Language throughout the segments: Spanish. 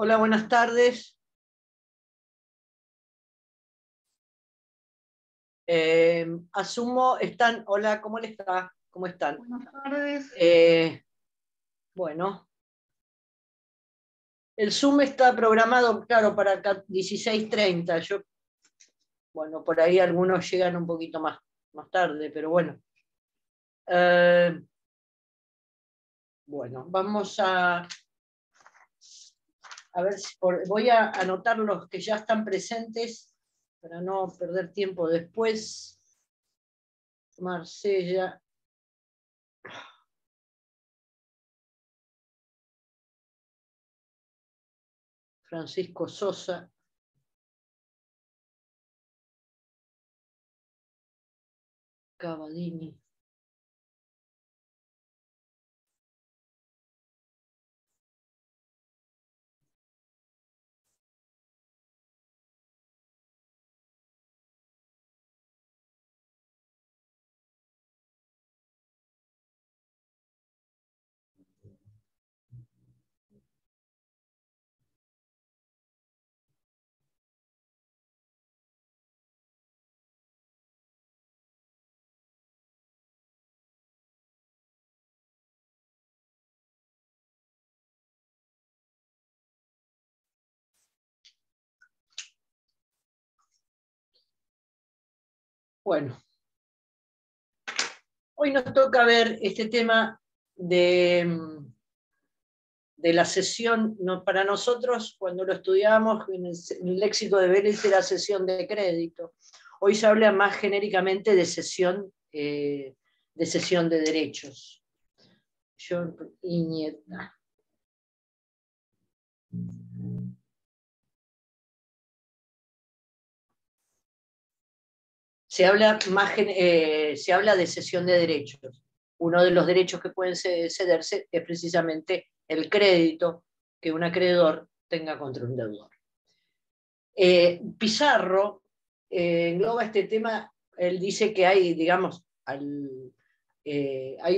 Hola, buenas tardes. Asumo, están, hola, ¿cómo les está? ¿Cómo están? Buenas tardes. Bueno, el Zoom está programado, claro, para 16:30. Bueno, por ahí algunos llegan un poquito más tarde, pero bueno. Bueno, vamos a ver si voy a anotar los que ya están presentes para no perder tiempo después. Marsella. Francisco Sosa. Cavadini. Bueno, hoy nos toca ver este tema de la cesión. Para nosotros, cuando lo estudiábamos, en el léxico de Vélez era cesión de crédito. Hoy se habla más genéricamente de cesión de derechos. John Iñeta. Se habla de cesión de derechos. Uno de los derechos que pueden cederse es precisamente el crédito que un acreedor tenga contra un deudor. Pizarro engloba este tema. Él dice que hay, digamos, hay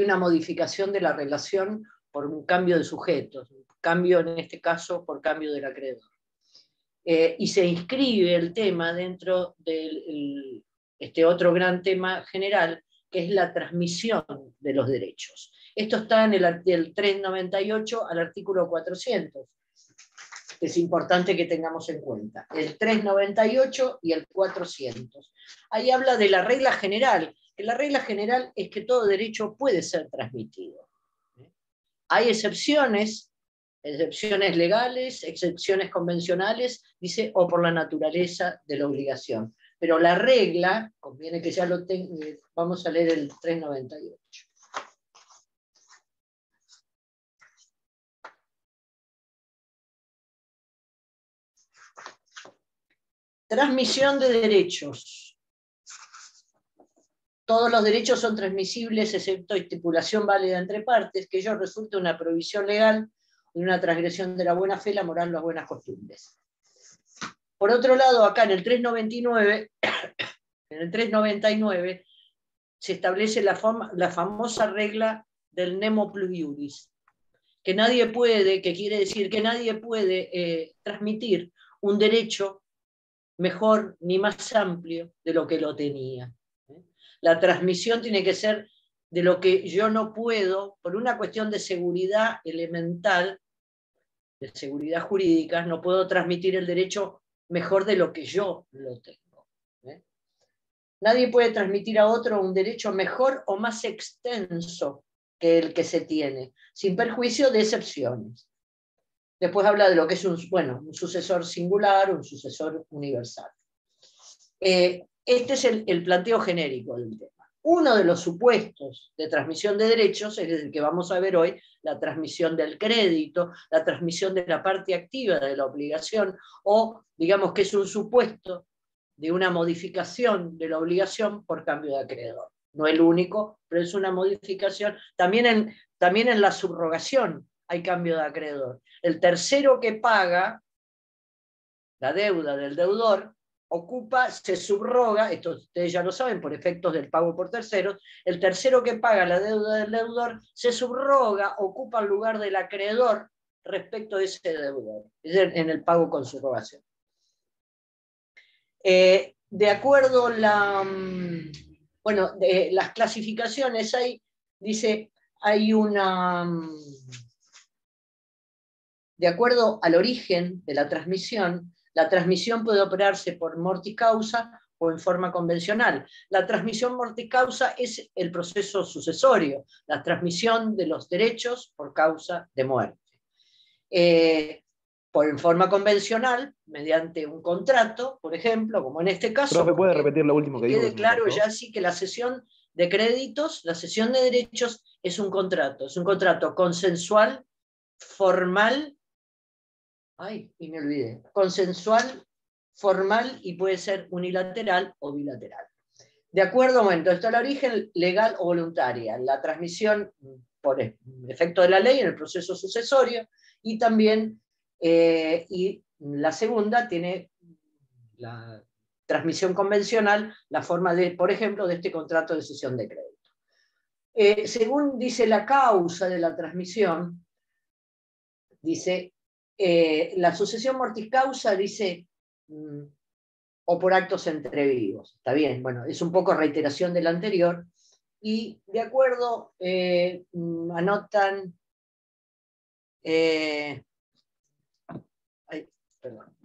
una modificación de la relación por un cambio de sujetos, un cambio en este caso por cambio del acreedor. Y se inscribe el tema dentro de este otro gran tema general, que es la transmisión de los derechos. Esto está en del 398 al artículo 400. Es importante que tengamos en cuenta. El 398 y el 400. Ahí habla de la regla general, que la regla general es que todo derecho puede ser transmitido. Hay excepciones legales, excepciones convencionales, dice, o por la naturaleza de la obligación. Pero la regla, conviene que ya lo tengan, vamos a leer el 398. Transmisión de derechos. Todos los derechos son transmisibles, excepto estipulación válida entre partes, que ello resulte una provisión legal de una transgresión de la buena fe, la moral, las buenas costumbres. Por otro lado, acá en el 399, se establece la famosa regla del nemo plus iuris, que nadie puede, que quiere decir que nadie puede transmitir un derecho mejor ni más amplio de lo que lo tenía. La transmisión tiene que ser de lo que yo no puedo, por una cuestión de seguridad elemental, de seguridad jurídica, no puedo transmitir el derecho mejor de lo que yo lo tengo. Nadie puede transmitir a otro un derecho mejor o más extenso que el que se tiene, sin perjuicio de excepciones. Después habla de lo que es un sucesor singular, un sucesor universal. Este es el planteo genérico del tema. Uno de los supuestos de transmisión de derechos es el que vamos a ver hoy, la transmisión del crédito, la transmisión de la parte activa de la obligación, o digamos que es un supuesto de una modificación de la obligación por cambio de acreedor. No el único, pero es una modificación. También en la subrogación hay cambio de acreedor. El tercero que paga la deuda del deudor se subroga, esto ustedes ya lo saben por efectos del pago por terceros, el tercero que paga la deuda del deudor se subroga, ocupa el lugar del acreedor respecto de ese deudor, en el pago con subrogación. De acuerdo las clasificaciones, hay una... De acuerdo al origen de la transmisión puede operarse por mortis causa o en forma convencional. La transmisión mortis causa es el proceso sucesorio, la transmisión de los derechos por causa de muerte. En forma convencional, mediante un contrato, por ejemplo, como en este caso. Profe, ¿puede repetir lo último que dijo? Quede claro ya sí que la cesión de créditos, la cesión de derechos es un contrato consensual, formal, y me olvidé, consensual, formal y puede ser unilateral o bilateral. De acuerdo, bueno, entonces está el origen legal o voluntaria, la transmisión por efecto de la ley en el proceso sucesorio, y también, y la segunda tiene la transmisión convencional, la forma de, por ejemplo, de este contrato de cesión de crédito. Según dice la causa de la transmisión, dice, la sucesión mortis causa, dice, o por actos entre vivos. Está bien, bueno, es un poco reiteración del anterior. Y de acuerdo, anotan... perdón.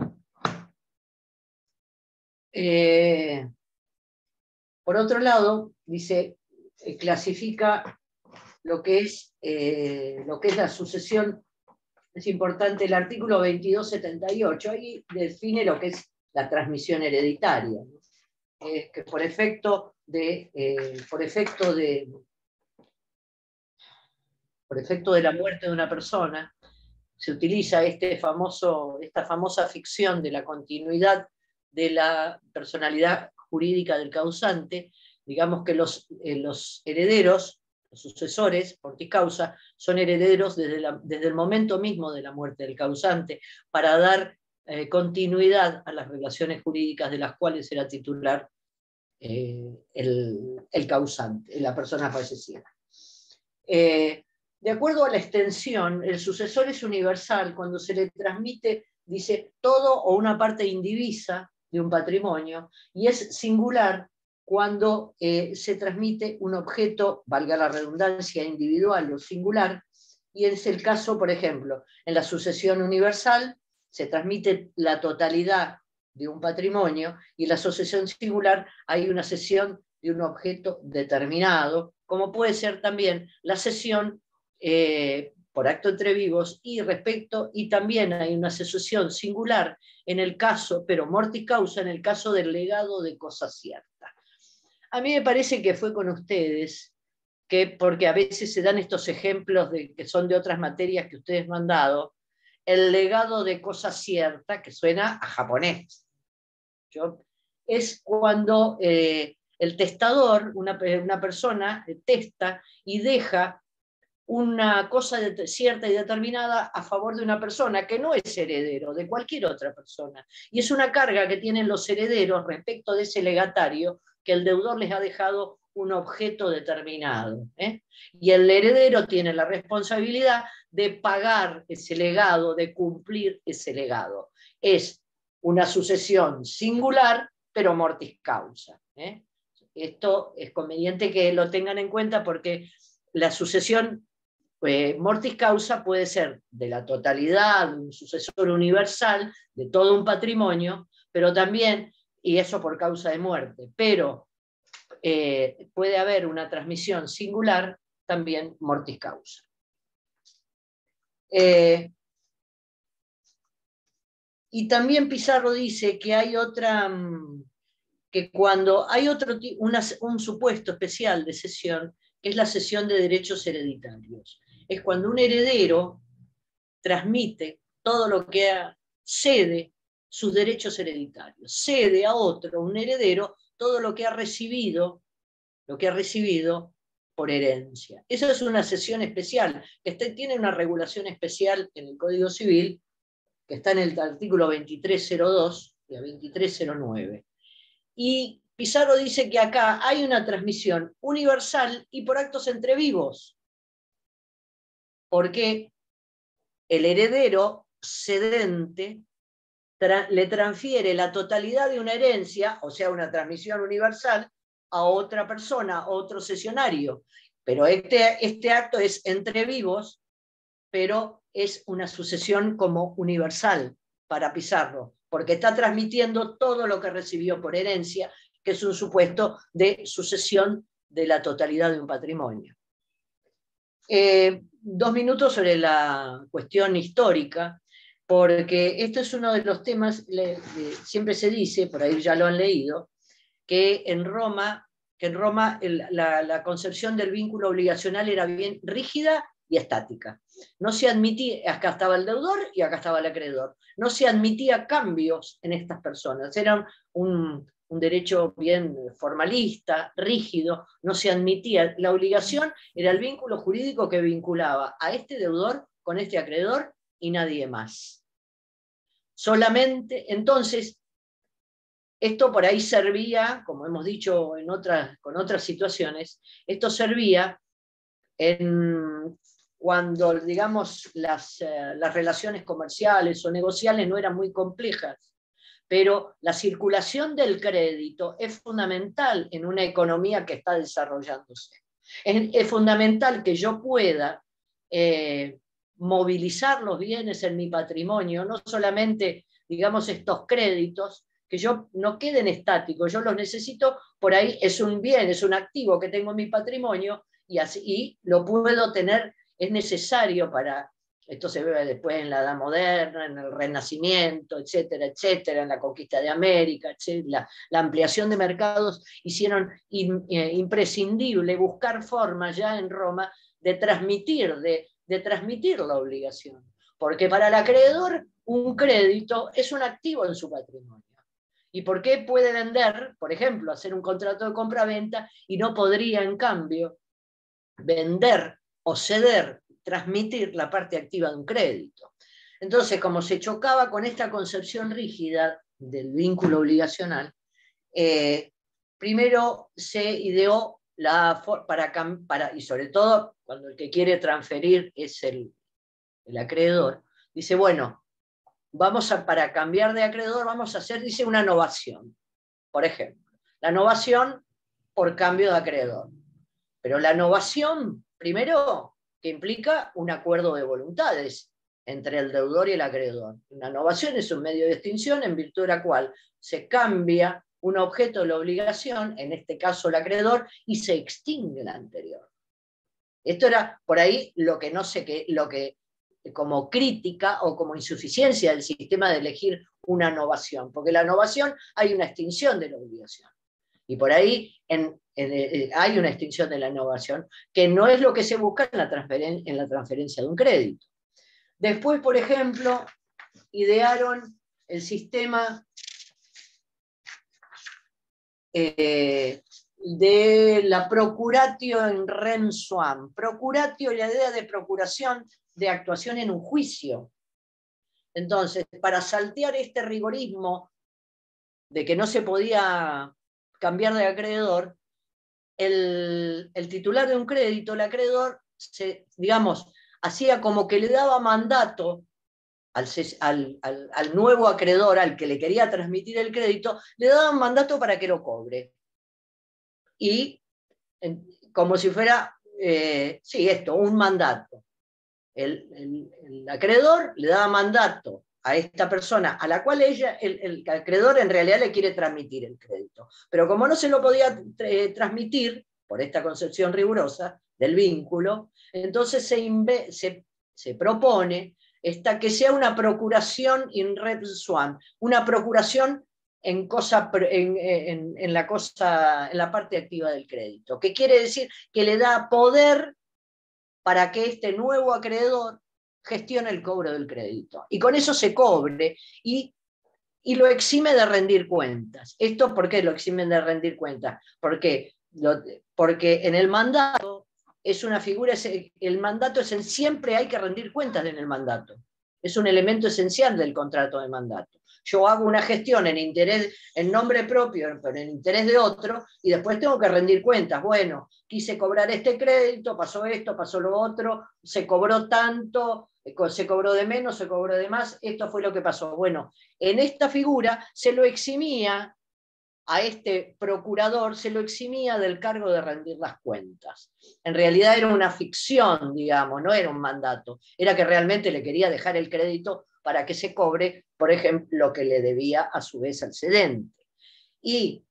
Por otro lado, dice, clasifica lo que es la sucesión. Es importante el artículo 2278, ahí define lo que es la transmisión hereditaria, ¿no? Que por efecto de la muerte de una persona, se utiliza esta famosa ficción de la continuidad de la personalidad jurídica del causante. Digamos que los herederos, los sucesores, mortis causa, son herederos desde el momento mismo de la muerte del causante, para dar continuidad a las relaciones jurídicas de las cuales era titular el causante, la persona fallecida. De acuerdo a la extensión, el sucesor es universal cuando se le transmite, dice, todo o una parte indivisa de un patrimonio, y es singular cuando se transmite un objeto, valga la redundancia, individual o singular, y es el caso, por ejemplo, en la sucesión universal se transmite la totalidad de un patrimonio, y en la sucesión singular hay una cesión de un objeto determinado, como puede ser también la cesión por acto entre vivos, y también hay una sucesión singular en el caso, pero mortis causa, en el caso del legado de cosa cierta. A mí me parece que fue con ustedes, porque a veces se dan estos ejemplos que son de otras materias que ustedes no han dado, el legado de cosa cierta, que suena a japonés. Es cuando el testador, una persona, testa y deja una cosa cierta y determinada a favor de una persona que no es heredero de cualquier otra persona. Y es una carga que tienen los herederos respecto de ese legatario, que el deudor les ha dejado un objeto determinado. Y el heredero tiene la responsabilidad de pagar ese legado, de cumplir ese legado. Es una sucesión singular, pero mortis causa. Esto es conveniente que lo tengan en cuenta, porque la sucesión mortis causa puede ser de la totalidad, de un sucesor universal, de todo un patrimonio, pero también, y eso por causa de muerte, pero puede haber una transmisión singular, también mortis causa. Y también Pizarro dice que hay que cuando hay un supuesto especial de cesión, que es la cesión de derechos hereditarios. Es cuando un heredero transmite todo lo que cede sus derechos hereditarios, cede a otro, un heredero, todo lo que ha recibido por herencia. Esa es una cesión especial, que tiene una regulación especial en el Código Civil, que está en el artículo 2302 y a 2309. Y Pizarro dice que acá hay una transmisión universal y por actos entre vivos. ¿Por qué? el heredero cedente le transfiere la totalidad de una herencia, o sea, una transmisión universal, a otra persona, a otro cesionario. Pero este acto es entre vivos, pero es una sucesión como universal para Pizarro, porque está transmitiendo todo lo que recibió por herencia, que es un supuesto de sucesión de la totalidad de un patrimonio. 2 minutos sobre la cuestión histórica, porque esto es uno de los temas, siempre se dice, por ahí ya lo han leído, que en Roma la concepción del vínculo obligacional era bien rígida y estática. No se admitía, acá estaba el deudor y acá estaba el acreedor. No se admitía cambios en estas personas. Era un derecho bien formalista, rígido, no se admitía. La obligación era el vínculo jurídico que vinculaba a este deudor con este acreedor y nadie más. Solamente, entonces, esto por ahí servía, como hemos dicho con otras situaciones, esto servía cuando, digamos, las relaciones comerciales o negociales no eran muy complejas, pero la circulación del crédito es fundamental en una economía que está desarrollándose. Es fundamental que yo pueda movilizar los bienes en mi patrimonio, no solamente, digamos, estos créditos, que yo no queden estáticos, yo los necesito, por ahí es un bien, es un activo que tengo en mi patrimonio y lo puedo tener, es necesario para, esto se ve después en la Edad Moderna, en el Renacimiento, etcétera, etcétera, en la conquista de América, etcétera, la ampliación de mercados hicieron imprescindible buscar formas ya en Roma de transmitir la obligación, porque para el acreedor un crédito es un activo en su patrimonio. ¿Y por qué puede vender, por ejemplo, hacer un contrato de compra-venta y no podría, en cambio, vender o ceder, transmitir la parte activa de un crédito? Entonces, como se chocaba con esta concepción rígida del vínculo obligacional, primero se ideó y sobre todo cuando el que quiere transferir es el acreedor, dice, bueno, para cambiar de acreedor vamos a hacer, dice, una novación. Por ejemplo, la novación por cambio de acreedor. Pero la novación, primero, que implica un acuerdo de voluntades entre el deudor y el acreedor. Una novación es un medio de extinción en virtud de la cual se cambia un objeto de la obligación, en este caso el acreedor, y se extingue el anterior. Esto era por ahí lo que como crítica o como insuficiencia del sistema de elegir una novación, porque la novación hay una extinción de la obligación. Y por ahí hay una extinción de la novación, que no es lo que se busca en la transferencia de un crédito. Después, por ejemplo, idearon el sistema de la procuratio in rem suam. Procuratio, la idea de procuración de actuación en un juicio. Entonces, para saltear este rigorismo de que no se podía cambiar de acreedor, el titular de un crédito, el acreedor, digamos, hacía como que le daba mandato al nuevo acreedor, al que le quería transmitir el crédito, le daba mandato para que lo cobre. Y como si fuera, un mandato. El acreedor le daba mandato a esta persona, a la cual el acreedor en realidad le quiere transmitir el crédito. Pero como no se lo podía transmitir, por esta concepción rigurosa del vínculo, entonces se propone que sea una procuración in rem suam, una procuración en la parte activa del crédito, que quiere decir que le da poder para que este nuevo acreedor gestione el cobro del crédito. Y con eso se cobre y lo exime de rendir cuentas. ¿Esto por qué lo eximen de rendir cuentas? Porque en el mandato es una figura, el mandato siempre hay que rendir cuentas en el mandato. Es un elemento esencial del contrato de mandato. Yo hago una gestión en nombre propio, pero en interés de otro, y después tengo que rendir cuentas. Bueno, quise cobrar este crédito, pasó esto, pasó lo otro, se cobró tanto, se cobró de menos, se cobró de más, esto fue lo que pasó. Bueno, en esta figura se lo eximía a este procurador, se lo eximía del cargo de rendir las cuentas. En realidad era una ficción, digamos, no era un mandato, era que realmente le quería dejar el crédito para que se cobre, por ejemplo, lo que le debía a su vez al cedente. Y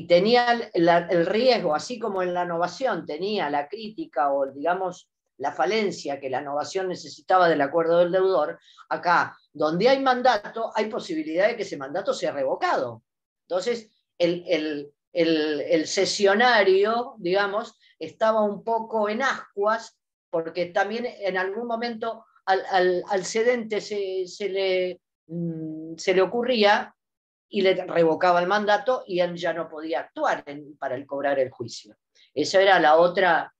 tenía el riesgo, así como en la novación tenía la crítica o, digamos, la falencia que la novación necesitaba del acuerdo del deudor, acá, donde hay mandato, hay posibilidad de que ese mandato sea revocado. Entonces, el cesionario, digamos, estaba un poco en ascuas, porque también en algún momento al cedente se le ocurría y le revocaba el mandato y él ya no podía actuar para el cobrar el juicio. Esa era la otra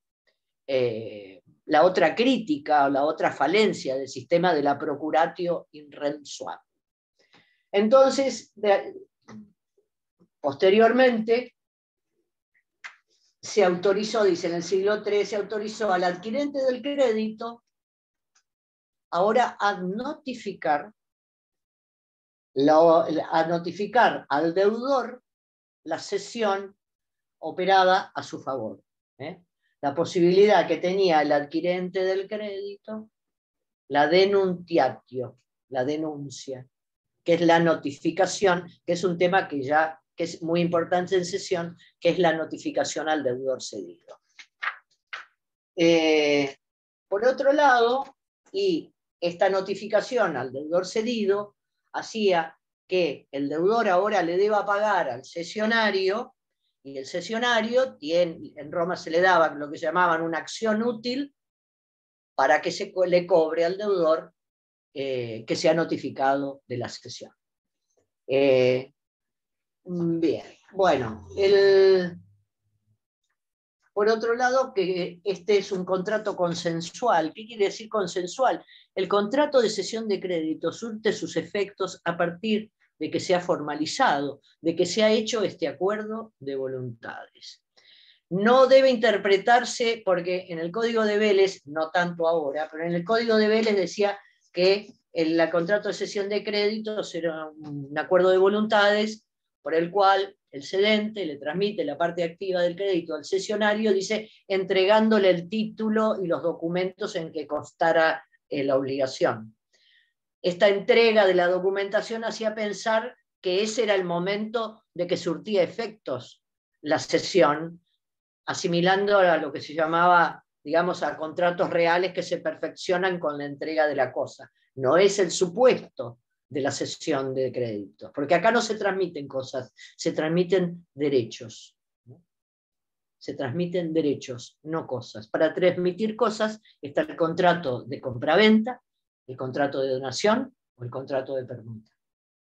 crítica o la otra falencia del sistema de la procuratio in rem suam. Entonces, posteriormente, se autorizó, dice en el siglo III, se autorizó al adquirente del crédito ahora a notificar al deudor la cesión operada a su favor. La posibilidad que tenía el adquirente del crédito, la denuntiatio, la denuncia, que es la notificación, que es un tema que es muy importante en cesión, que es la notificación al deudor cedido. Por otro lado, y esta notificación al deudor cedido hacía que el deudor ahora le deba pagar al cesionario, y el cesionario en Roma se le daba lo que llamaban una acción útil para que le cobre al deudor que se ha notificado de la cesión. Bien, bueno, por otro lado, que este es un contrato consensual. ¿Qué quiere decir consensual? El contrato de cesión de crédito surte sus efectos a partir de que se ha formalizado, de que se ha hecho este acuerdo de voluntades. No debe interpretarse, porque en el Código de Vélez, no tanto ahora, pero en el Código de Vélez decía que el contrato de cesión de créditos era un acuerdo de voluntades por el cual el cedente le transmite la parte activa del crédito al cesionario, dice, entregándole el título y los documentos en que constara la obligación. Esta entrega de la documentación hacía pensar que ese era el momento de que surtía efectos la cesión, asimilando a lo que se llamaba, digamos, a contratos reales que se perfeccionan con la entrega de la cosa. No es el supuesto de la cesión de créditos, porque acá no se transmiten cosas, se transmiten derechos. Se transmiten derechos, no cosas. Para transmitir cosas está el contrato de compraventa, el contrato de donación o el contrato de permuta.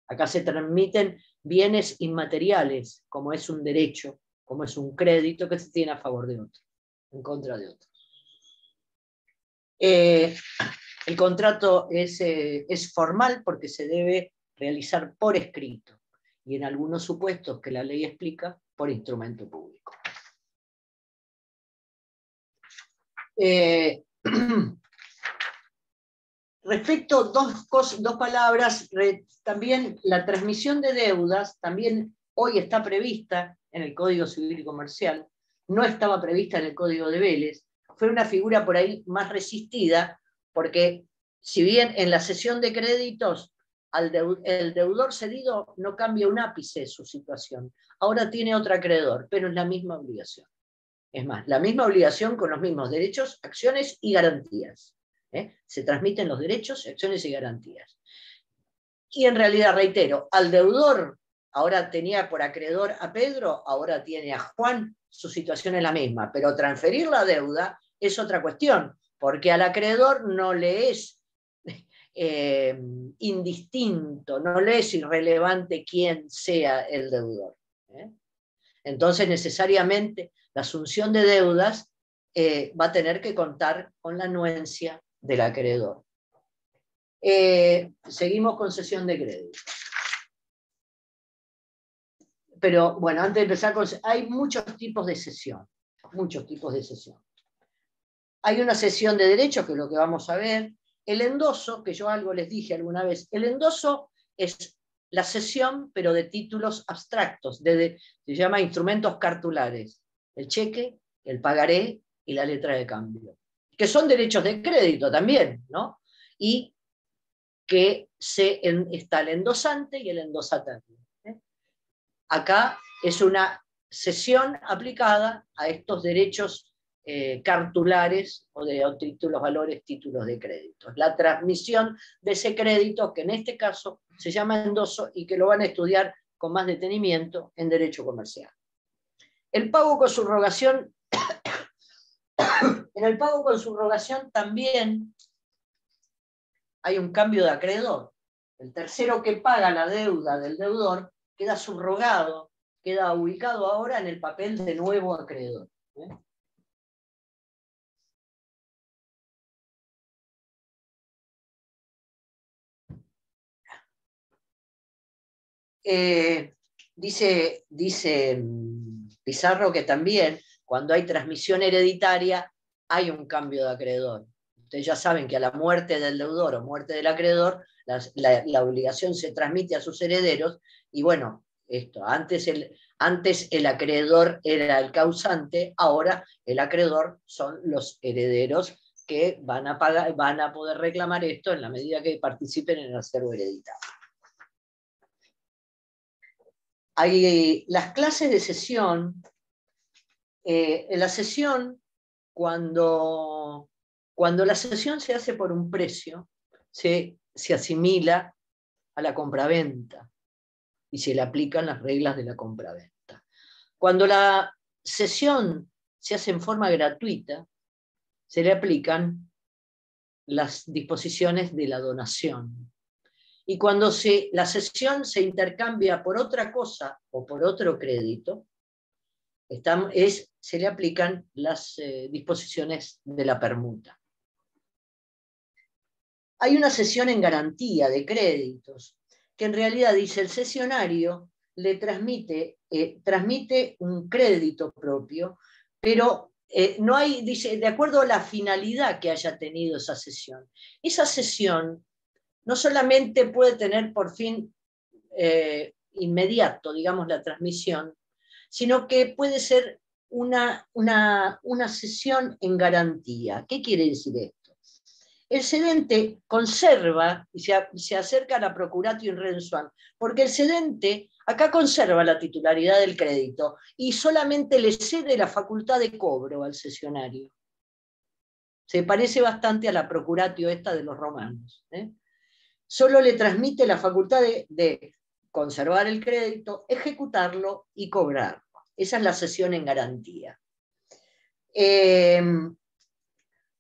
Acá se transmiten bienes inmateriales, como es un derecho, como es un crédito que se tiene a favor de otro, en contra de otro. El contrato es formal porque se debe realizar por escrito y en algunos supuestos que la ley explica, por instrumento público. Respecto, dos palabras, también la transmisión de deudas, también hoy está prevista en el Código Civil y Comercial, no estaba prevista en el Código de Vélez, fue una figura por ahí más resistida, porque si bien en la cesión de créditos el deudor cedido no cambia un ápice su situación, ahora tiene otro acreedor, pero es la misma obligación. Es más, la misma obligación con los mismos derechos, acciones y garantías. Se transmiten los derechos, acciones y garantías. Y en realidad, reitero, al deudor, ahora tenía por acreedor a Pedro, ahora tiene a Juan, su situación es la misma, pero transferir la deuda es otra cuestión, porque al acreedor no le es indistinto, no le es irrelevante quién sea el deudor. Entonces, necesariamente, la asunción de deudas va a tener que contar con la anuencia del acreedor. Seguimos con cesión de crédito. pero bueno, antes de empezar, hay muchos tipos de cesión. Muchos tipos de cesión. Hay una cesión de derechos, que es lo que vamos a ver. El endoso, que yo algo les dije alguna vez, el endoso es la cesión, pero de títulos abstractos, se llama instrumentos cartulares. El cheque, el pagaré y la letra de cambio. Que son derechos de crédito también, ¿no? Y que está el endosante y el endosatario. Acá es una cesión aplicada a estos derechos cartulares o de títulos, valores, títulos de crédito. La transmisión de ese crédito, que en este caso se llama endoso y que lo van a estudiar con más detenimiento en derecho comercial. El pago con subrogación, en el pago con subrogación también hay un cambio de acreedor. El tercero que paga la deuda del deudor queda subrogado, queda ubicado ahora en el papel de nuevo acreedor. Dice Pizarro que también cuando hay transmisión hereditaria hay un cambio de acreedor. Ustedes ya saben que a la muerte del deudor o muerte del acreedor, la obligación se transmite a sus herederos y bueno, antes el acreedor era el causante, ahora el acreedor son los herederos que van a poder reclamar esto en la medida que participen en el acervo hereditario. Hay las clases de cesión. En la cesión, cuando la cesión se hace por un precio, se asimila a la compraventa y se le aplican las reglas de la compraventa. Cuando la cesión se hace en forma gratuita, se le aplican las disposiciones de la donación. Y cuando la cesión se intercambia por otra cosa o por otro crédito, se le aplican las disposiciones de la permuta. Hay una cesión en garantía de créditos, que en realidad dice el cesionario le transmite un crédito propio, pero no hay, dice, de acuerdo a la finalidad que haya tenido esa cesión. Esa cesión no solamente puede tener por fin inmediato, digamos, la transmisión, sino que puede ser una cesión en garantía. ¿Qué quiere decir esto? El cedente conserva, y se acerca a la procuratio in rensuam, porque el cedente acá conserva la titularidad del crédito y solamente le cede la facultad de cobro al cesionario. Se parece bastante a la procuratio esta de los romanos. Solo le transmite la facultad de conservar el crédito, ejecutarlo y cobrarlo. Esa es la cesión en garantía.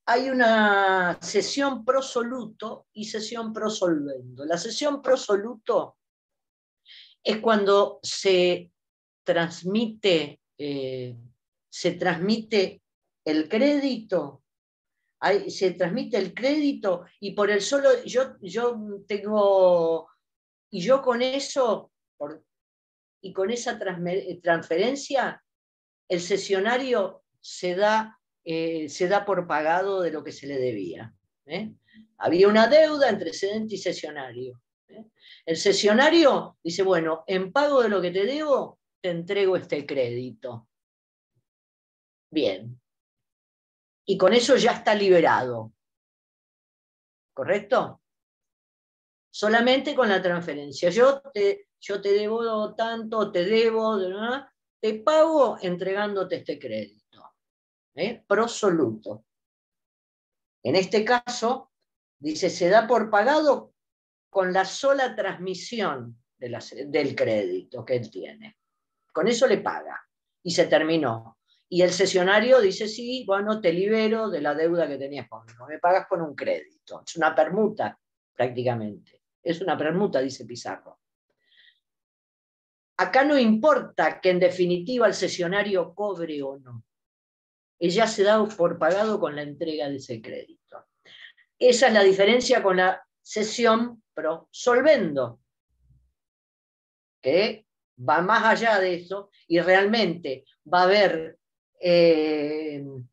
Hay una cesión pro soluto y cesión pro solvendo. La cesión pro soluto es cuando se transmite el crédito. Se transmite el crédito y por el solo, y yo con eso, y con esa transferencia, el cesionario se da por pagado de lo que se le debía. Había una deuda entre cedente y cesionario. El cesionario dice, bueno, en pago de lo que te debo, te entrego este crédito. Bien. Y con eso ya está liberado. ¿Correcto? Solamente con la transferencia. Yo te debo tanto, te debo, te pago entregándote este crédito. Pro soluto. En este caso, dice, se da por pagado con la sola transmisión del crédito que él tiene. Con eso le paga. Y se terminó. Y el cesionario dice, sí, bueno, te libero de la deuda que tenías conmigo. Me pagas con un crédito. Es una permuta, prácticamente. Es una permuta, dice Pizarro. Acá no importa que en definitiva el cesionario cobre o no. Ella se da por pagado con la entrega de ese crédito. Esa es la diferencia con la cesión pro solvendo, que va más allá de eso y realmente va a haber,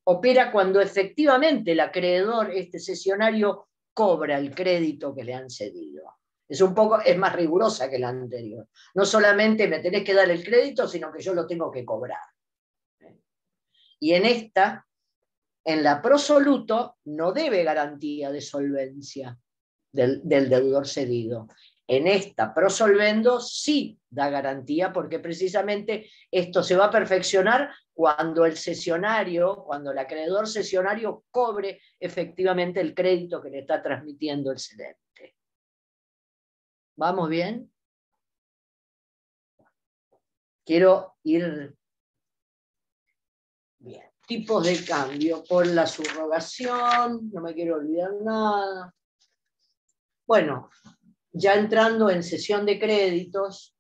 opera cuando efectivamente el acreedor, este cesionario, cobra el crédito que le han cedido. Es más rigurosa que la anterior. No solamente me tenés que dar el crédito, sino que yo lo tengo que cobrar. Y en esta, en la prosoluto, no debe garantía de solvencia del deudor cedido. En esta prosolvendo sí da garantía, porque precisamente esto se va a perfeccionar cuando el cesionario, cuando el acreedor cesionario cobre efectivamente el crédito que le está transmitiendo el cedente. ¿Vamos bien? Quiero ir bien. Tipos de cambio por la subrogación, no me quiero olvidar nada. Bueno, ya entrando en cesión de créditos,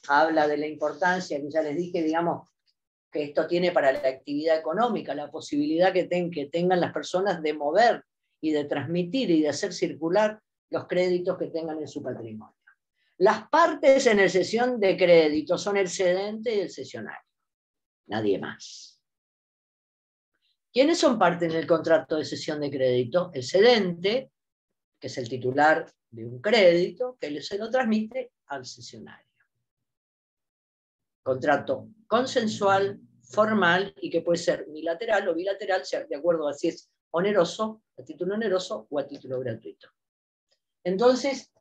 habla de la importancia que ya les dije, digamos, que esto tiene para la actividad económica, la posibilidad que tengan las personas de mover y de transmitir y de hacer circular los créditos que tengan en su patrimonio. Las partes en la cesión de crédito son el cedente y el cesionario, nadie más. ¿Quiénes son parte en el contrato de cesión de crédito? El cedente, que es el titular de un crédito, que se lo transmite al cesionario. Contrato consensual, formal, y que puede ser unilateral o bilateral, de acuerdo a si es oneroso, a título oneroso o a título gratuito. Entonces,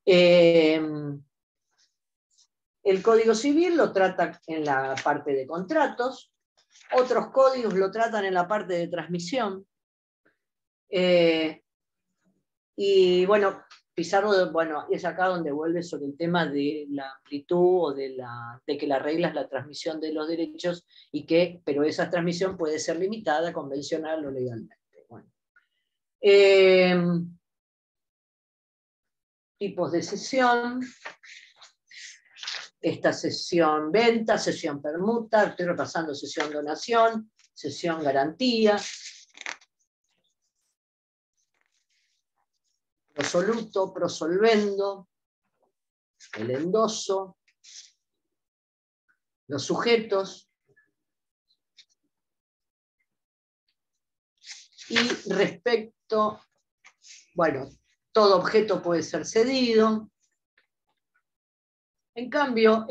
el Código Civil lo trata en la parte de contratos, otros códigos lo tratan en la parte de transmisión. Y bueno, Pizarro, bueno, es acá donde vuelve sobre el tema de la amplitud o de que la regla es la transmisión de los derechos, pero esa transmisión puede ser limitada, convencional o legalmente. Bueno. Tipos de cesión. Esta cesión venta, cesión permuta, estoy repasando cesión donación, cesión garantía, prosoluto, prosolvendo, el endoso, los sujetos, y respecto, bueno, todo objeto puede ser cedido. En cambio,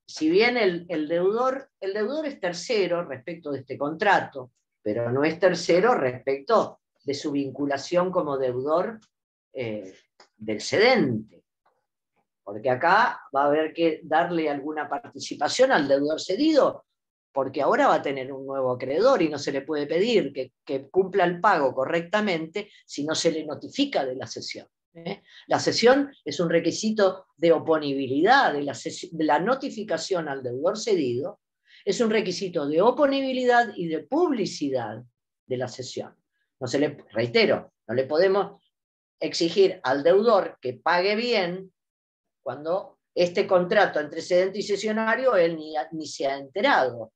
si bien el deudor es tercero respecto de este contrato, pero no es tercero respecto de su vinculación como deudor del cedente. Porque acá va a haber que darle alguna participación al deudor cedido, porque ahora va a tener un nuevo acreedor y no se le puede pedir que cumpla el pago correctamente si no se le notifica de la cesión. La cesión es un requisito de oponibilidad, de la notificación al deudor cedido, es un requisito de oponibilidad y de publicidad de la cesión. Reitero, no le podemos exigir al deudor que pague bien cuando este contrato entre cedente y cesionario él ni se ha enterado.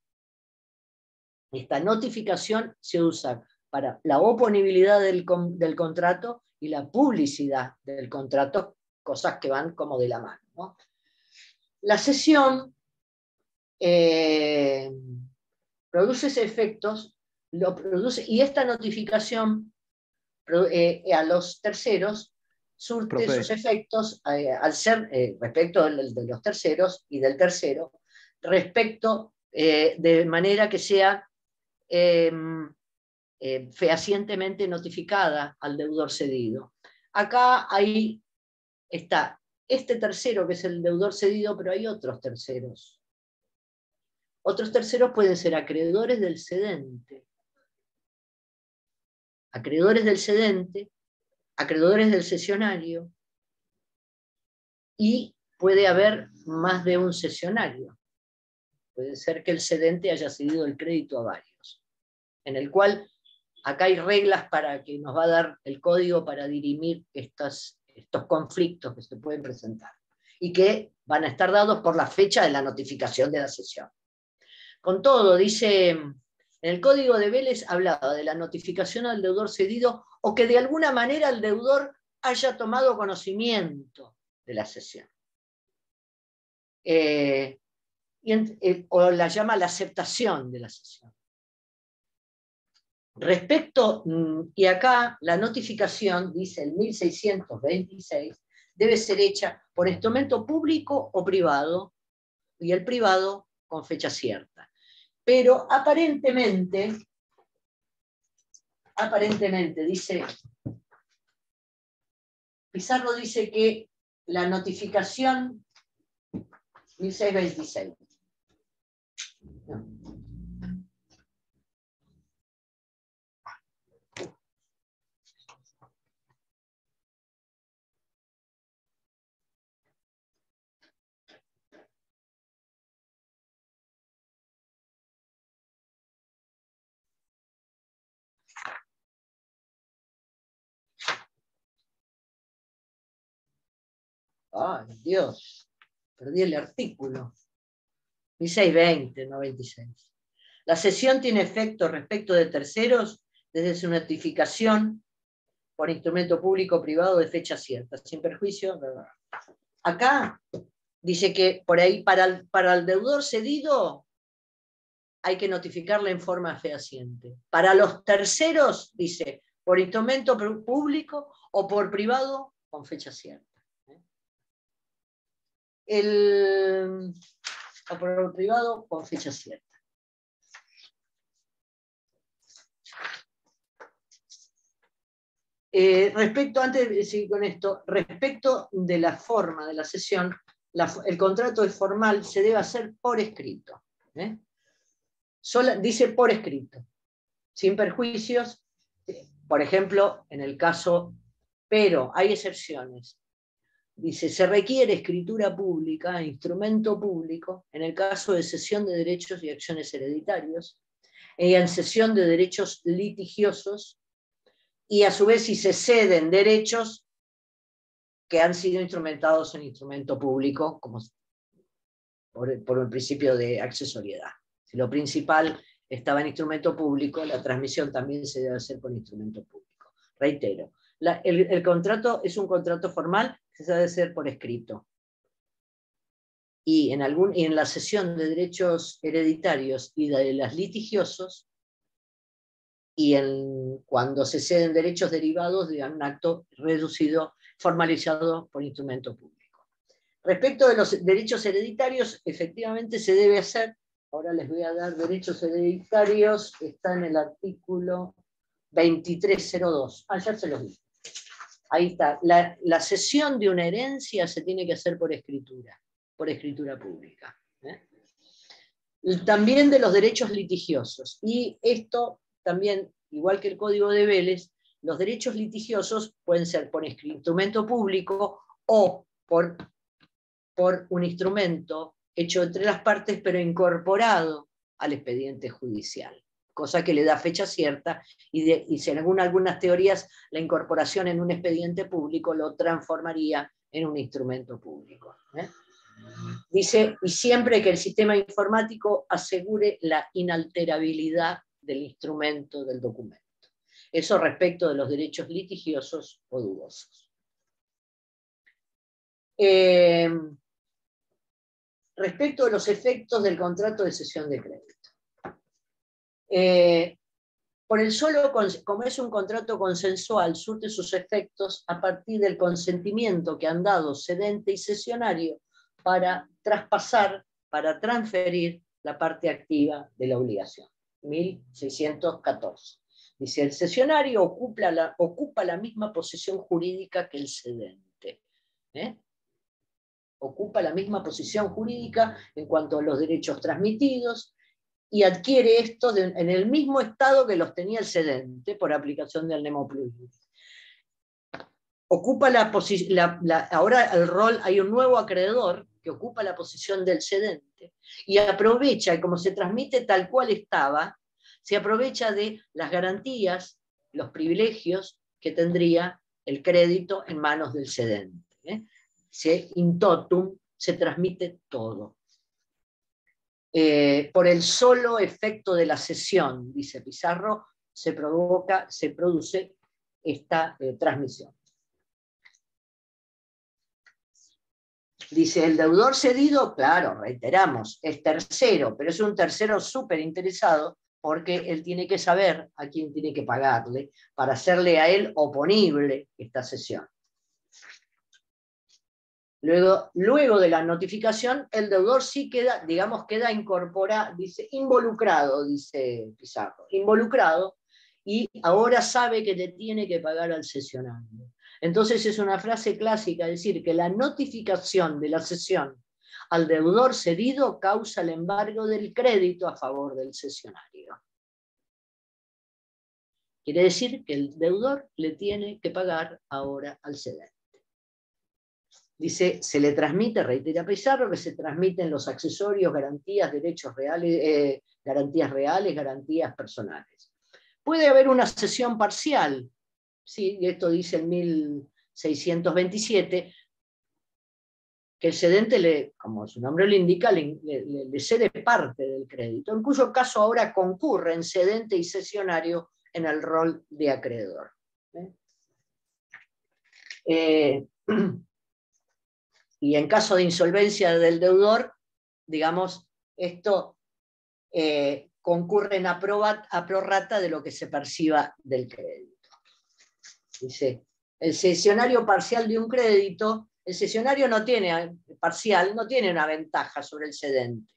Esta notificación se usa para la oponibilidad del contrato y la publicidad del contrato, cosas que van como de la mano, ¿no? La cesión produce efectos, y esta notificación a los terceros surte sus efectos al ser respecto de los terceros y del tercero, respecto de manera que sea fehacientemente notificada al deudor cedido. Acá está este tercero que es el deudor cedido, pero hay otros terceros. Otros terceros pueden ser acreedores del cedente, acreedores del cesionario, y puede haber más de un cesionario. Puede ser que el cedente haya cedido el crédito a varios, en el cual acá hay reglas para que nos va a dar el código para dirimir estos conflictos que se pueden presentar y que van a estar dados por la fecha de la notificación de la cesión. Con todo, dice, en el código de Vélez hablaba de la notificación al deudor cedido o que de alguna manera el deudor haya tomado conocimiento de la cesión. O la llama la aceptación de la cesión. Respecto, y acá la notificación, dice el 1626, debe ser hecha por instrumento público o privado, y el privado con fecha cierta. Pero aparentemente dice, Pizarro dice que la notificación 1626. No. Ay, Dios, perdí el artículo. 1620, no 26. La cesión tiene efecto respecto de terceros desde su notificación por instrumento público o privado de fecha cierta, sin perjuicio. Acá dice que por ahí para el deudor cedido hay que notificarle en forma fehaciente. Para los terceros, dice, por instrumento público o por privado con fecha cierta. O por el privado con fecha cierta. Antes de seguir con esto, respecto de la forma de la cesión, el contrato es formal, se debe hacer por escrito. Dice por escrito, sin perjuicios, por ejemplo, en el caso, pero hay excepciones. Dice, se requiere escritura pública, instrumento público, en el caso de cesión de derechos y acciones hereditarios, y en cesión de derechos litigiosos, y a su vez si se ceden derechos que han sido instrumentados en instrumento público, como por el principio de accesoriedad. Si lo principal estaba en instrumento público, la transmisión también se debe hacer por instrumento público. Reitero, el contrato es un contrato formal que se debe hacer por escrito. Y en la cesión de derechos hereditarios y de las litigiosos, y cuando se ceden derechos derivados de un acto reducido, formalizado por instrumento público. Respecto de los derechos hereditarios, efectivamente se debe hacer, ahora les voy a dar derechos hereditarios, está en el artículo 2302. Ya se los dije. Ahí está. La cesión de una herencia se tiene que hacer por escritura pública. También de los derechos litigiosos. Y esto también, igual que el Código de Vélez, los derechos litigiosos pueden ser por instrumento público o por un instrumento hecho entre las partes, pero incorporado al expediente judicial, cosa que le da fecha cierta, y según algunas teorías, la incorporación en un expediente público lo transformaría en un instrumento público. Dice, y siempre que el sistema informático asegure la inalterabilidad del instrumento del documento. Eso respecto de los derechos litigiosos o dudosos. Respecto de los efectos del contrato de cesión de crédito. Como es un contrato consensual, surte sus efectos a partir del consentimiento que han dado cedente y cesionario para transferir la parte activa de la obligación. 1614. Dice, el cesionario ocupa la misma posición jurídica que el cedente. Ocupa la misma posición jurídica en cuanto a los derechos transmitidos y adquiere estos en el mismo estado que los tenía el cedente por aplicación del nemo pluribus. Ocupa ahora el rol, hay un nuevo acreedor que ocupa la posición del cedente y aprovecha, y como se transmite tal cual estaba, se aprovecha de las garantías, los privilegios que tendría el crédito en manos del cedente. In totum se transmite todo. Por el solo efecto de la cesión, dice Pizarro, se produce esta transmisión. Dice, el deudor cedido, claro, reiteramos, es tercero, pero es un tercero súper interesado porque él tiene que saber a quién tiene que pagarle para hacerle a él oponible esta cesión. Luego de la notificación, el deudor sí queda, digamos, queda incorporado, dice, involucrado, dice Pizarro, involucrado, y ahora sabe que le tiene que pagar al cesionario. Entonces es una frase clásica, es decir, que la notificación de la cesión al deudor cedido causa el embargo del crédito a favor del cesionario. Quiere decir que el deudor le tiene que pagar ahora al cedente. Dice, se le transmite, reitera Pizarro, que se transmiten los accesorios, garantías, derechos reales, garantías reales, garantías personales. Puede haber una cesión parcial, ¿sí? Y esto dice en 1627, que el cedente, como su nombre lo indica, le cede parte del crédito, en cuyo caso ahora concurren cedente y cesionario en el rol de acreedor. Y en caso de insolvencia del deudor, digamos, esto concurre a prorrata de lo que se perciba del crédito. Dice, el cesionario parcial de un crédito, el cesionario parcial no tiene una ventaja sobre el cedente.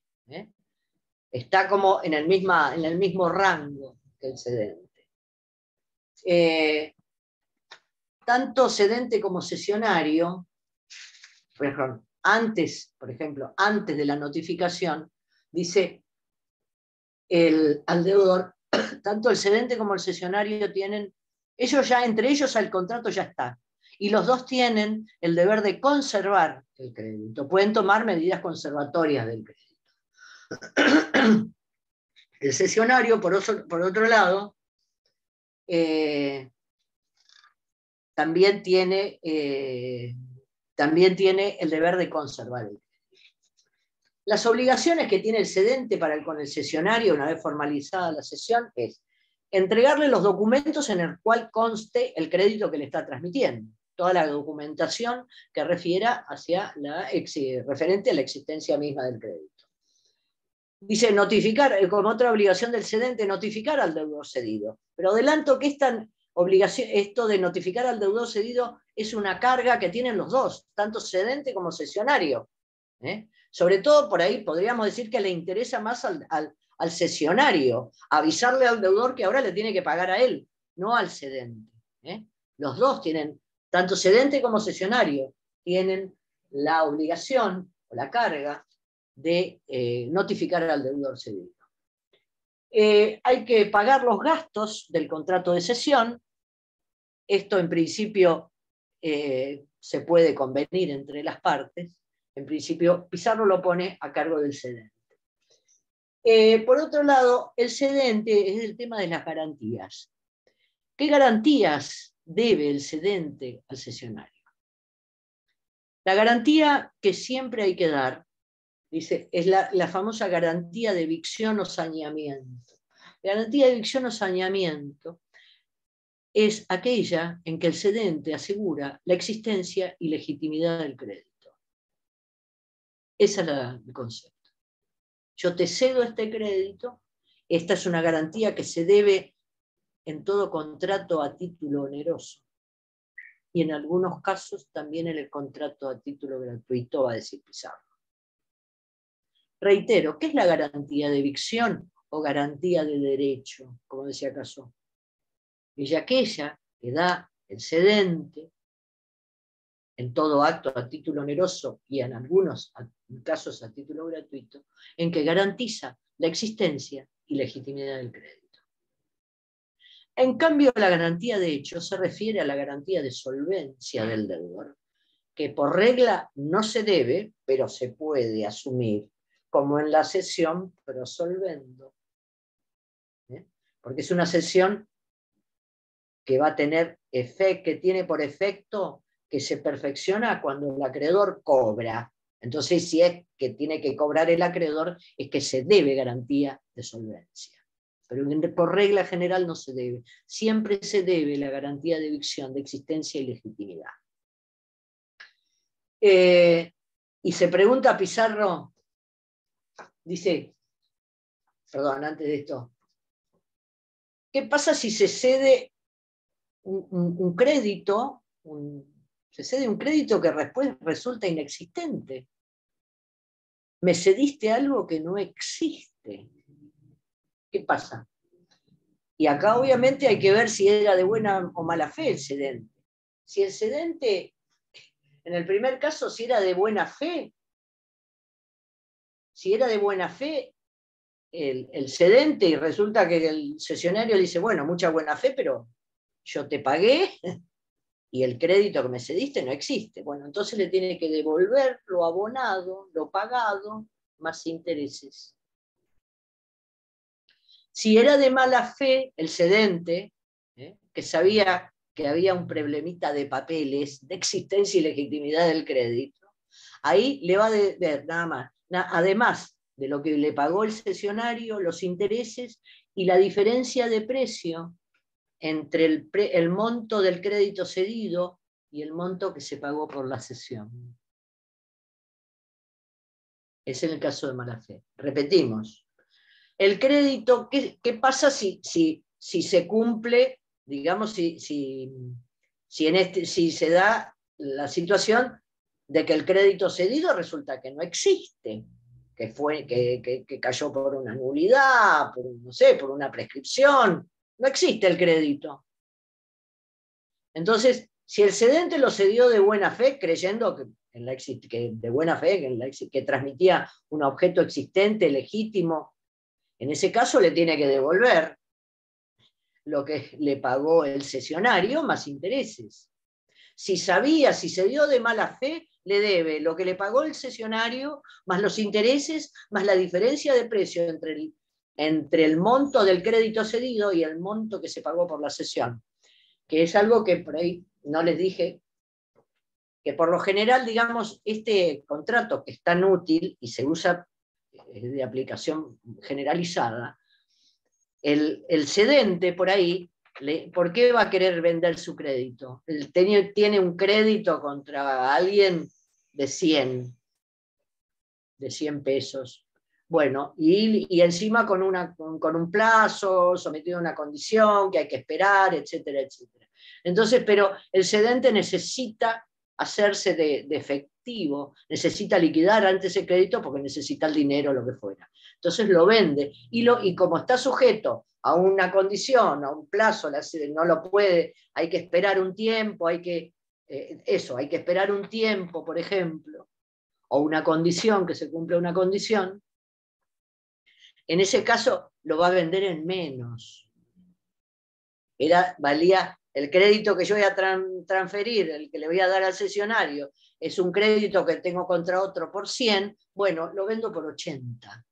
Está como en el mismo rango que el cedente. Tanto cedente como cesionario, por ejemplo, antes de la notificación, dice al deudor, tanto el cedente como el cesionario tienen, entre ellos el contrato ya está, y los dos tienen el deber de conservar el crédito, pueden tomar medidas conservatorias del crédito. El cesionario, por otro lado, también tiene el deber de conservar el crédito. Las obligaciones que tiene el cedente con el cesionario, una vez formalizada la cesión, es entregarle los documentos en el cual conste el crédito que le está transmitiendo. Toda la documentación que refiera referente a la existencia misma del crédito. Dice notificar, como otra obligación del cedente, notificar al deudor cedido. Pero adelanto que esto de notificar al deudor cedido es una carga que tienen los dos, tanto cedente como cesionario. Sobre todo por ahí podríamos decir que le interesa más al cesionario avisarle al deudor que ahora le tiene que pagar a él, no al cedente. Los dos tienen, tanto cedente como cesionario, tienen la obligación o la carga de notificar al deudor cedido. Hay que pagar los gastos del contrato de cesión. Esto en principio se puede convenir entre las partes. En principio, Pizarro lo pone a cargo del cedente. Por otro lado, el cedente es el tema de las garantías. ¿Qué garantías debe el cedente al cesionario? La garantía que siempre hay que dar, dice, es la famosa garantía de evicción o saneamiento. La garantía de evicción o saneamiento es aquella en que el cedente asegura la existencia y legitimidad del crédito. Ese es el concepto. Yo te cedo este crédito, esta es una garantía que se debe en todo contrato a título oneroso y en algunos casos también en el contrato a título gratuito, va a decir Pizarro. Reitero, ¿qué es la garantía de evicción o garantía de derecho? Como decía Casó. Es aquella que da el cedente en todo acto a título oneroso y en algunos casos a título gratuito, en que garantiza la existencia y legitimidad del crédito. En cambio, la garantía de hecho se refiere a la garantía de solvencia del deudor, que por regla no se debe, pero se puede asumir, como en la cesión pro solvendo. Porque es una cesión que va a tener que tiene por efecto que se perfecciona cuando el acreedor cobra. Entonces, si es que tiene que cobrar el acreedor, es que se debe garantía de solvencia. Pero por regla general no se debe. Siempre se debe la garantía de evicción, de existencia y legitimidad. Y se pregunta Pizarro, dice, perdón, antes de esto, ¿qué pasa si se cede un crédito, se cede un crédito que después resulta inexistente? Me cediste algo que no existe. ¿Qué pasa? Y acá obviamente hay que ver si era de buena o mala fe el cedente. Si el cedente, en el primer caso, si era de buena fe, el cedente, y resulta que el cesionario dice, bueno, mucha buena fe, pero yo te pagué y el crédito que me cediste no existe. Bueno, entonces le tiene que devolver lo abonado, lo pagado, más intereses. Si era de mala fe el cedente, que sabía que había un problemita de papeles, de existencia y legitimidad del crédito, ahí le va a deber nada más, además de lo que le pagó el cesionario, los intereses y la diferencia de precio entre el monto del crédito cedido y el monto que se pagó por la cesión. Es en el caso de mala fe. Repetimos. El crédito, ¿qué pasa si se cumple, digamos, si se da la situación de que el crédito cedido resulta que no existe, que cayó por una nulidad, no sé, por una prescripción? No existe el crédito. Entonces, si el cedente lo cedió de buena fe, creyendo que de buena fe, que transmitía un objeto existente, legítimo, en ese caso le tiene que devolver lo que le pagó el cesionario más intereses. Si se dio de mala fe, le debe lo que le pagó el cesionario más los intereses, más la diferencia de precio entre el monto del crédito cedido y el monto que se pagó por la cesión. Que es algo que por ahí no les dije, que por lo general, digamos, este contrato que es tan útil y se usa de aplicación generalizada, el cedente por ahí, ¿por qué va a querer vender su crédito? Él tiene un crédito contra alguien de 100 pesos. Bueno, y encima con un plazo, sometido a una condición, que hay que esperar, etcétera, etcétera. Entonces, pero el cedente necesita hacerse de efectivo, necesita liquidar antes ese crédito porque necesita el dinero, lo que fuera. Entonces lo vende, y como está sujeto a una condición, a un plazo, no lo puede, hay que esperar un tiempo, hay que esperar un tiempo, por ejemplo, o una condición, que se cumpla una condición, en ese caso lo va a vender en menos. Valía el crédito que yo voy a transferir, el que le voy a dar al cesionario, es un crédito que tengo contra otro por 100, bueno, lo vendo por 80.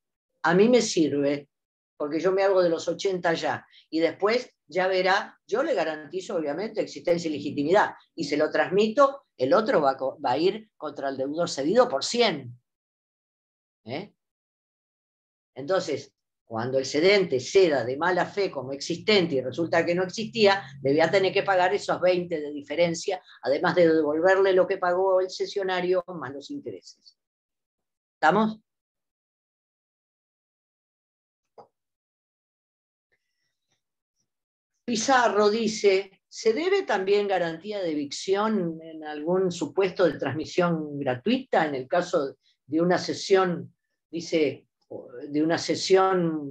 A mí me sirve, porque yo me hago de los 80 ya, y después ya verá, yo le garantizo obviamente existencia y legitimidad, y se lo transmito, el otro va a ir contra el deudor cedido por 100. Entonces, cuando el cedente ceda de mala fe como existente y resulta que no existía, le voy a tener que pagar esos 20 de diferencia, además de devolverle lo que pagó el cesionario más los intereses. ¿Estamos? Pizarro dice, ¿se debe también garantía de evicción en algún supuesto de transmisión gratuita en el caso de una cesión, dice, de una cesión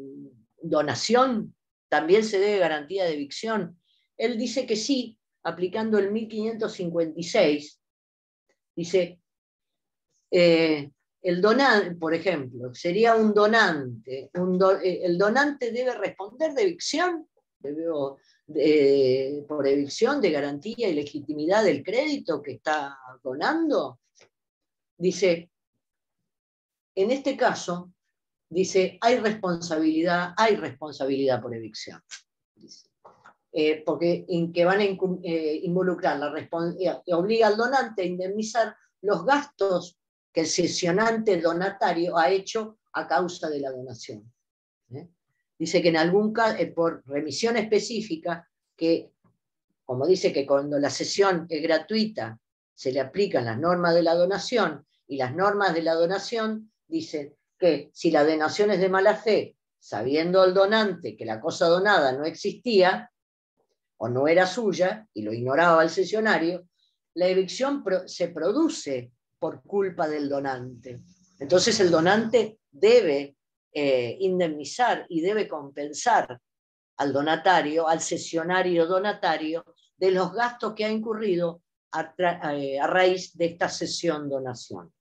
donación? ¿También se debe garantía de evicción? Él dice que sí, aplicando el 1556. Dice, el donante, por ejemplo, sería un donante. El donante debe responder de evicción, por evicción de garantía y legitimidad del crédito que está donando. Dice, en este caso, dice, hay responsabilidad por evicción. Dice, porque que van a involucrar, obliga al donante a indemnizar los gastos que el cesionante donatario ha hecho a causa de la donación. Dice que en algún caso, por remisión específica, que como dice que cuando la cesión es gratuita se le aplican las normas de la donación Y las normas de la donación dicen que si la donación es de mala fe, sabiendo el donante que la cosa donada no existía o no era suya y lo ignoraba el cesionario, la evicción se produce por culpa del donante. Entonces el donante debe indemnizar y debe compensar al donatario, al cesionario donatario, de los gastos que ha incurrido a raíz de esta cesión-donación.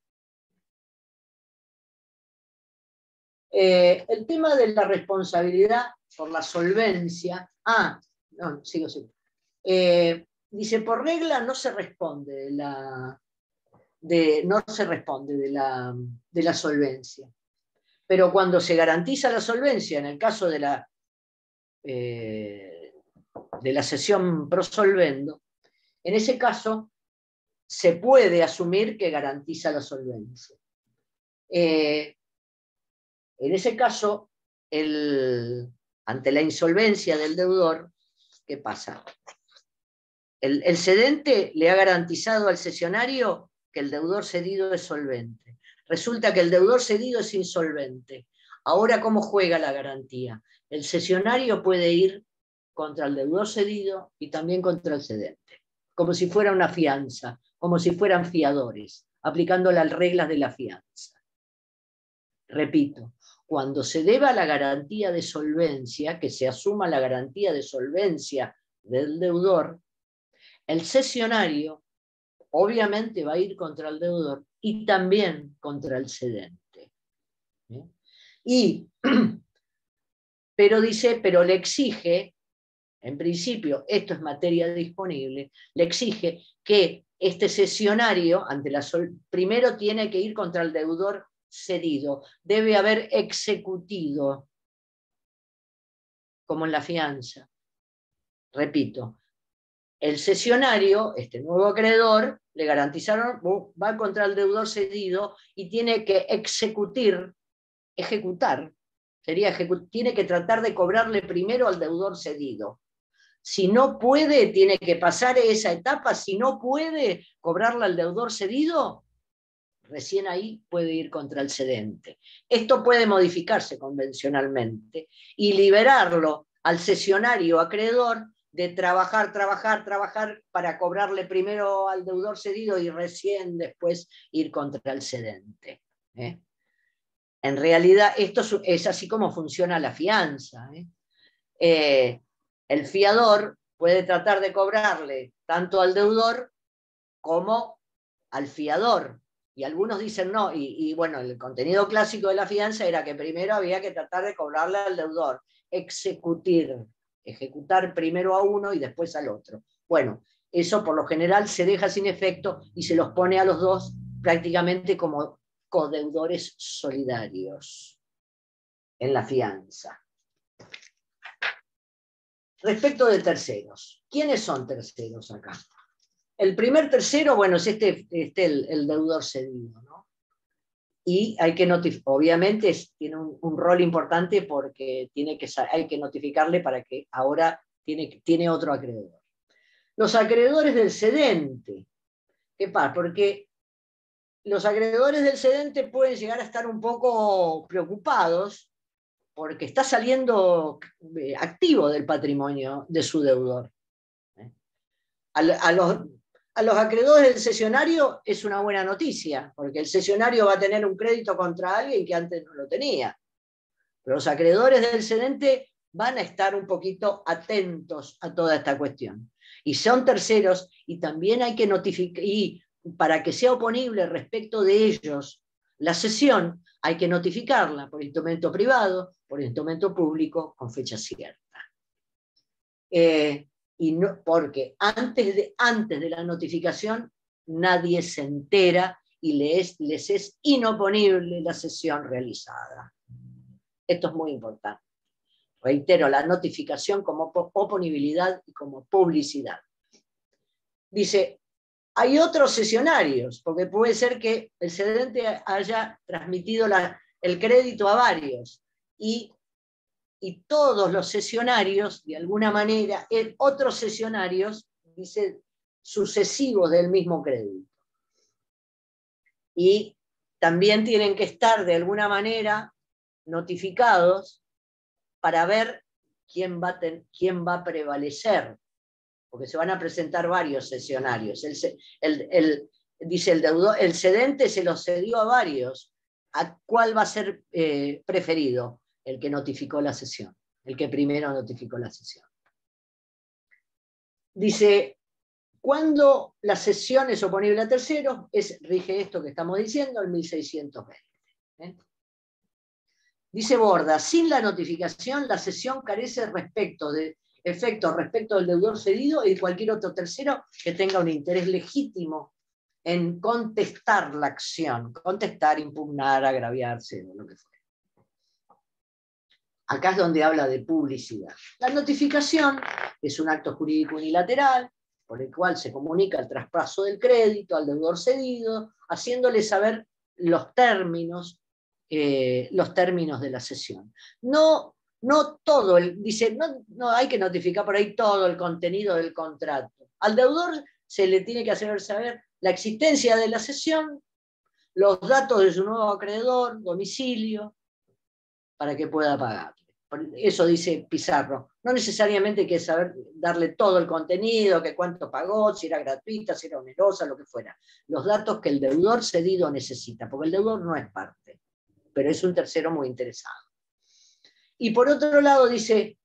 El tema de la responsabilidad por la solvencia. Sigo. Dice, por regla no se responde de la solvencia. Pero cuando se garantiza la solvencia, en el caso de la cesión pro solvendo, en ese caso se puede asumir que garantiza la solvencia. En ese caso, ante la insolvencia del deudor, ¿qué pasa? El cedente le ha garantizado al cesionario que el deudor cedido es solvente. Resulta que el deudor cedido es insolvente. Ahora, ¿cómo juega la garantía? El cesionario puede ir contra el deudor cedido y también contra el cedente, como si fuera una fianza, como si fueran fiadores, aplicando las reglas de la fianza. Repito, cuando se deba la garantía de solvencia, que se asuma la garantía de solvencia del deudor, el cesionario obviamente va a ir contra el deudor y también contra el cedente. Pero le exige, en principio, esto es materia disponible, le exige que este cesionario, primero tiene que ir contra el deudor cedido, debe haber executido, como en la fianza. Repito, el cesionario, este nuevo acreedor, le garantizaron, va contra el deudor cedido y tiene que tiene que tratar de cobrarle primero al deudor cedido. Si no puede, tiene que pasar esa etapa. Si no puede cobrarle al deudor cedido, recién ahí puede ir contra el cedente. Esto puede modificarse convencionalmente y liberarlo al cesionario acreedor de trabajar para cobrarle primero al deudor cedido y recién después ir contra el cedente. En realidad, esto es así como funciona la fianza. El fiador puede tratar de cobrarle tanto al deudor como al fiador. Y algunos dicen no, y bueno, el contenido clásico de la fianza era que primero había que tratar de cobrarle al deudor, ejecutar primero a uno y después al otro. Bueno, eso por lo general se deja sin efecto y se los pone a los dos prácticamente como codeudores solidarios en la fianza. Respecto de terceros, ¿quiénes son terceros acá? El primer tercero, bueno, es el deudor cedido, ¿no? Y hay que obviamente tiene un rol importante porque hay que notificarle para que ahora tiene otro acreedor. Los acreedores del cedente, ¿qué pasa? Porque los acreedores del cedente pueden llegar a estar un poco preocupados porque está saliendo activo del patrimonio de su deudor. A los acreedores del cesionario es una buena noticia, porque el cesionario va a tener un crédito contra alguien que antes no lo tenía. Pero los acreedores del cedente van a estar un poquito atentos a toda esta cuestión. Y son terceros, y también hay que notificar, y para que sea oponible respecto de ellos la cesión, hay que notificarla por instrumento privado, por instrumento público, con fecha cierta. Y no, porque antes de la notificación nadie se entera y les es inoponible la cesión realizada. Esto es muy importante. Reitero, la notificación como oponibilidad y como publicidad. Dice, hay otros cesionarios, porque puede ser que el cedente haya transmitido el crédito a varios y todos los cesionarios, de alguna manera, otros cesionarios, dice, sucesivos del mismo crédito. y también tienen que estar de alguna manera notificados para ver quién va a prevalecer, porque se van a presentar varios sesionarios. Dice el deudor, el cedente se lo cedió a varios. ¿A cuál va a ser preferido? El que notificó la cesión, el que primero notificó la cesión. Dice, cuando la cesión es oponible a terceros, rige esto que estamos diciendo, el 1620. Dice Borda, sin la notificación, la cesión carece de efectos respecto del deudor cedido y de cualquier otro tercero que tenga un interés legítimo en contestar la acción, contestar, impugnar, agraviarse, o lo que fuera. Acá es donde habla de publicidad. La notificación es un acto jurídico unilateral por el cual se comunica el traspaso del crédito al deudor cedido, haciéndole saber los términos de la cesión. No todo, dice, no hay que notificar por ahí todo el contenido del contrato. Al deudor se le tiene que hacer saber la existencia de la cesión, los datos de su nuevo acreedor, domicilio, para que pueda pagar. Eso dice Pizarro. No necesariamente hay que saber darle todo el contenido, que cuánto pagó, si era gratuita, si era onerosa, lo que fuera. Los datos que el deudor cedido necesita, porque el deudor no es parte, pero es un tercero muy interesado. Y por otro lado dice,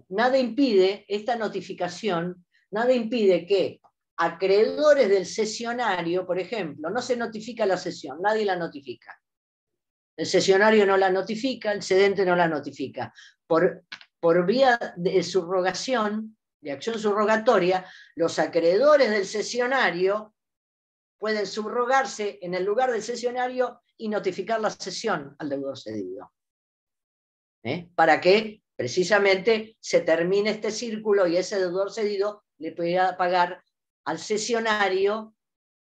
nada impide, esta notificación, nada impide que acreedores del cesionario, por ejemplo, no se notifica la cesión, nadie la notifica. El cesionario no la notifica, el cedente no la notifica. Por vía de subrogación, de acción subrogatoria, los acreedores del cesionario pueden subrogarse en el lugar del cesionario y notificar la cesión al deudor cedido. Para que precisamente se termine este círculo y ese deudor cedido le pueda pagar al cesionario,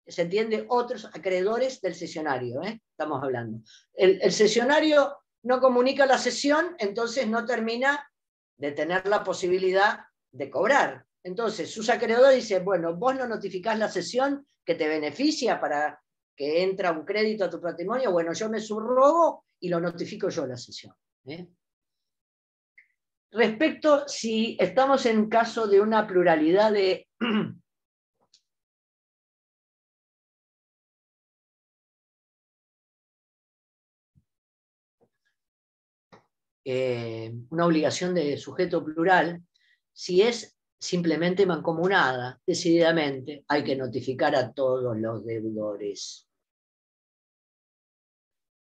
¿se entiende? Otros acreedores del cesionario, estamos hablando. El cesionario no comunica la cesión, entonces no termina de tener la posibilidad de cobrar. Entonces, sus acreedores dicen, bueno, vos no notificás la cesión que te beneficia para que entra un crédito a tu patrimonio, bueno, yo me subrogo y lo notifico yo la cesión. Respecto, si estamos en caso de una pluralidad de una obligación de sujeto plural, si es simplemente mancomunada, decididamente hay que notificar a todos los deudores.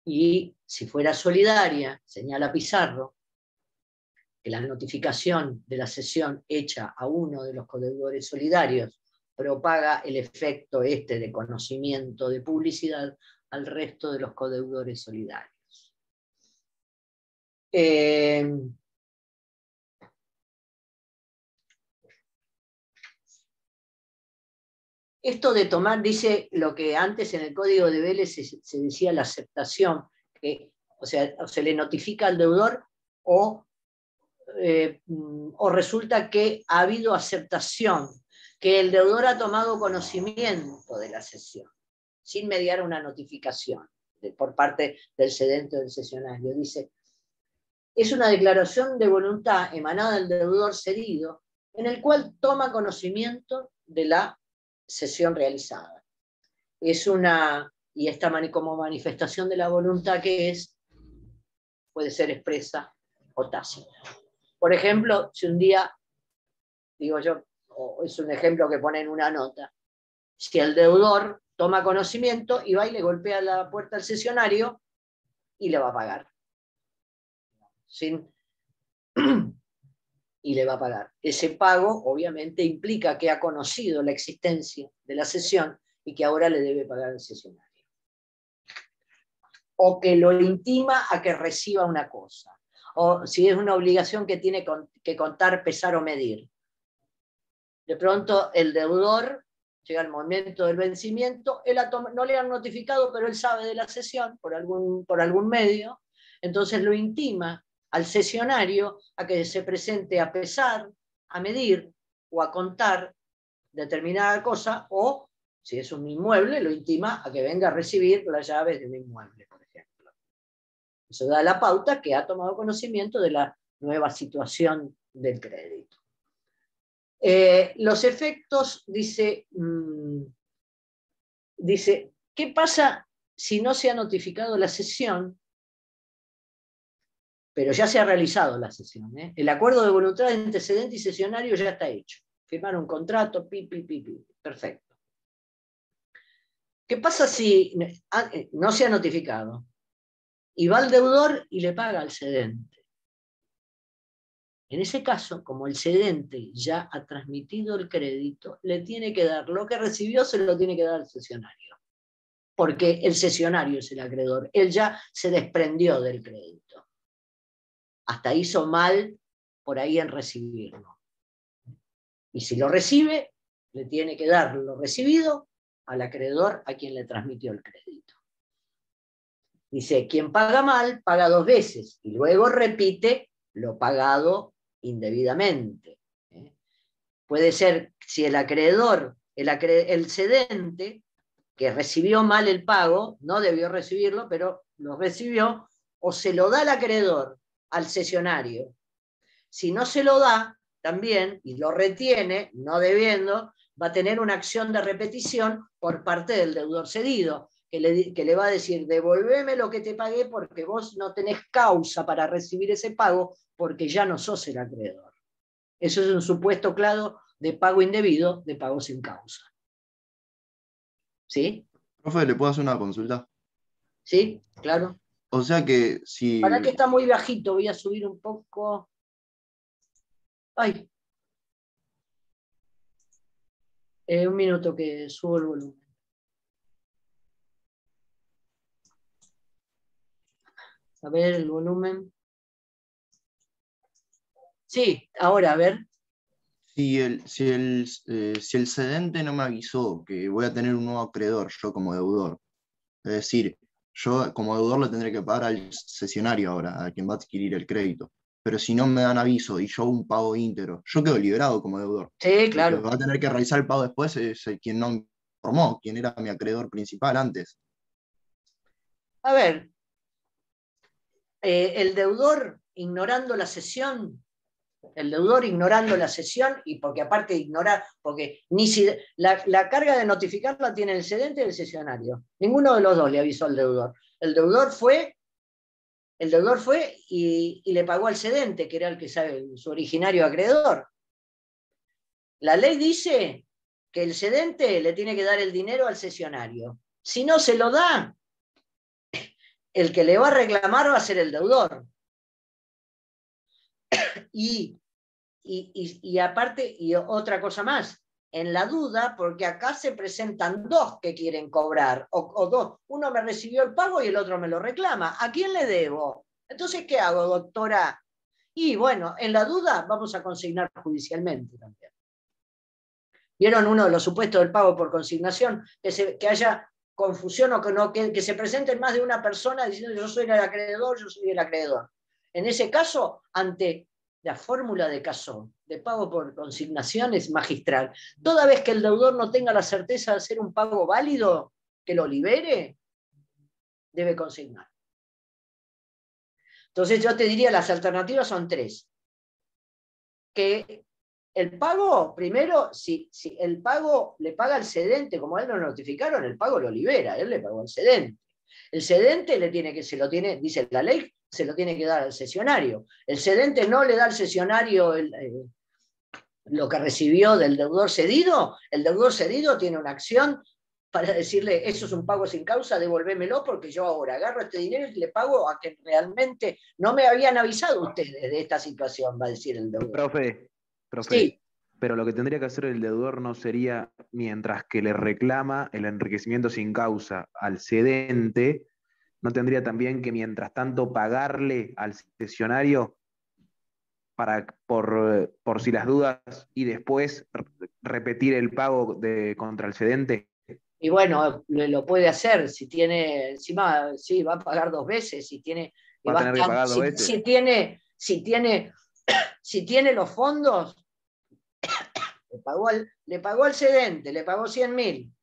Y si fuera solidaria, señala Pizarro, que la notificación de la cesión hecha a uno de los codeudores solidarios propaga el efecto de conocimiento de publicidad al resto de los codeudores solidarios. Esto de tomar, dice lo que antes en el Código de Vélez se decía la aceptación, que, o sea, o se le notifica al deudor o resulta que ha habido aceptación, que el deudor ha tomado conocimiento de la cesión, sin mediar una notificación por parte del cedente o del cesionario. Dice, es una declaración de voluntad emanada del deudor cedido, en el cual toma conocimiento de la cesión realizada. Es una, y esta como manifestación de la voluntad que es, puede ser expresa o tácita. Por ejemplo, si un día, digo yo, o es un ejemplo que pone en una nota, si el deudor toma conocimiento y va y le golpea la puerta al cesionario y le va a pagar. Y le va a pagar. Ese pago obviamente implica que ha conocido la existencia de la cesión y que ahora le debe pagar al cesionario. O que lo intima a que reciba una cosa. O si es una obligación que tiene que contar, pesar o medir. De pronto el deudor llega el momento del vencimiento, no le han notificado, pero él sabe de la cesión por algún medio, entonces lo intima al cesionario a que se presente a pesar, a medir o a contar determinada cosa, o si es un inmueble, lo intima a que venga a recibir las llaves de un inmueble, por ejemplo. Eso da la pauta que ha tomado conocimiento de la nueva situación del crédito. Los efectos, dice, ¿qué pasa si no se ha notificado la cesión, pero ya se ha realizado la cesión? El acuerdo de voluntad de antecedente y cesionario ya está hecho. Firmaron un contrato, perfecto. ¿Qué pasa si no se ha notificado? Y va el deudor y le paga al cedente. En ese caso, como el cedente ya ha transmitido el crédito, le tiene que dar lo que recibió, se lo tiene que dar al cesionario. Porque el cesionario es el acreedor. Él ya se desprendió del crédito. Hasta hizo mal por ahí en recibirlo. Y si lo recibe, le tiene que dar lo recibido al acreedor a quien le transmitió el crédito. Dice, quien paga mal, paga 2 veces y luego repite lo pagado indebidamente. Puede ser, si el acreedor, el cedente, que recibió mal el pago, no debió recibirlo, pero lo recibió, o se lo da al acreedor, al cesionario. Si no se lo da, también, y lo retiene, no debiendo, va a tener una acción de repetición por parte del deudor cedido, que le va a decir, devolveme lo que te pagué porque vos no tenés causa para recibir ese pago porque ya no sos el acreedor. Eso es un supuesto claro de pago indebido, de pago sin causa. ¿Sí? Profe, ¿le puedo hacer una consulta? ¿Sí? Claro. O sea que si... Para que está muy bajito, voy a subir un poco. Ay. Un minuto que subo el volumen. A ver el volumen. Sí, ahora, a ver. Si el cedente no me avisó que voy a tener un nuevo acreedor, yo como deudor, es decir, yo como deudor le tendré que pagar al cesionario ahora, a quien va a adquirir el crédito. Pero si no me dan aviso y yo hago un pago íntegro, yo quedo liberado como deudor. Sí, El que claro. va a tener que realizar el pago después es quien no me informó, quien era mi acreedor principal antes. A ver, el deudor ignorando la cesión, y porque aparte ignorar, porque ni si la carga de notificar la tiene el cedente y el cesionario. Ninguno de los dos le avisó al deudor. El deudor fue y le pagó al cedente, que era el que sabe, su originario acreedor. La ley dice que el cedente le tiene que dar el dinero al cesionario. Si no se lo da, el que le va a reclamar va a ser el deudor. Y aparte, y otra cosa más, en la duda, porque acá se presentan dos que quieren cobrar, o dos, uno me recibió el pago y el otro me lo reclama. ¿A quién le debo? Entonces, ¿qué hago, doctora? Y bueno, en la duda vamos a consignar judicialmente también. ¿Vieron uno de los supuestos del pago por consignación? Que haya confusión o que se presenten más de una persona diciendo yo soy el acreedor, yo soy el acreedor. En ese caso, ante la fórmula de Casó, de pago por consignación, es magistral. Toda vez que el deudor no tenga la certeza de hacer un pago válido, que lo libere, debe consignar. Entonces yo te diría, las alternativas son 3. Que el pago, primero, si el pago le paga al cedente, como a él no lo notificaron, el pago lo libera, él le pagó al cedente. El cedente dice la ley, se lo tiene que dar al cesionario. El cedente no le da al cesionario lo que recibió del deudor cedido. El deudor cedido tiene una acción para decirle, eso es un pago sin causa, devolvémelo porque yo ahora agarro este dinero y le pago a quien realmente no me habían avisado ustedes de esta situación, va a decir el deudor. Profe, Sí. pero lo que tendría que hacer el deudor no sería, mientras que le reclama el enriquecimiento sin causa al cedente, no tendría también que mientras tanto pagarle al cesionario por si las dudas y después repetir el pago contra el cedente. Y bueno, lo puede hacer, si tiene, encima, sí, va a pagar 2 veces, si tiene, Va a tener que pagar 2 veces. si tiene los fondos, le pagó al cedente, le pagó 100.000.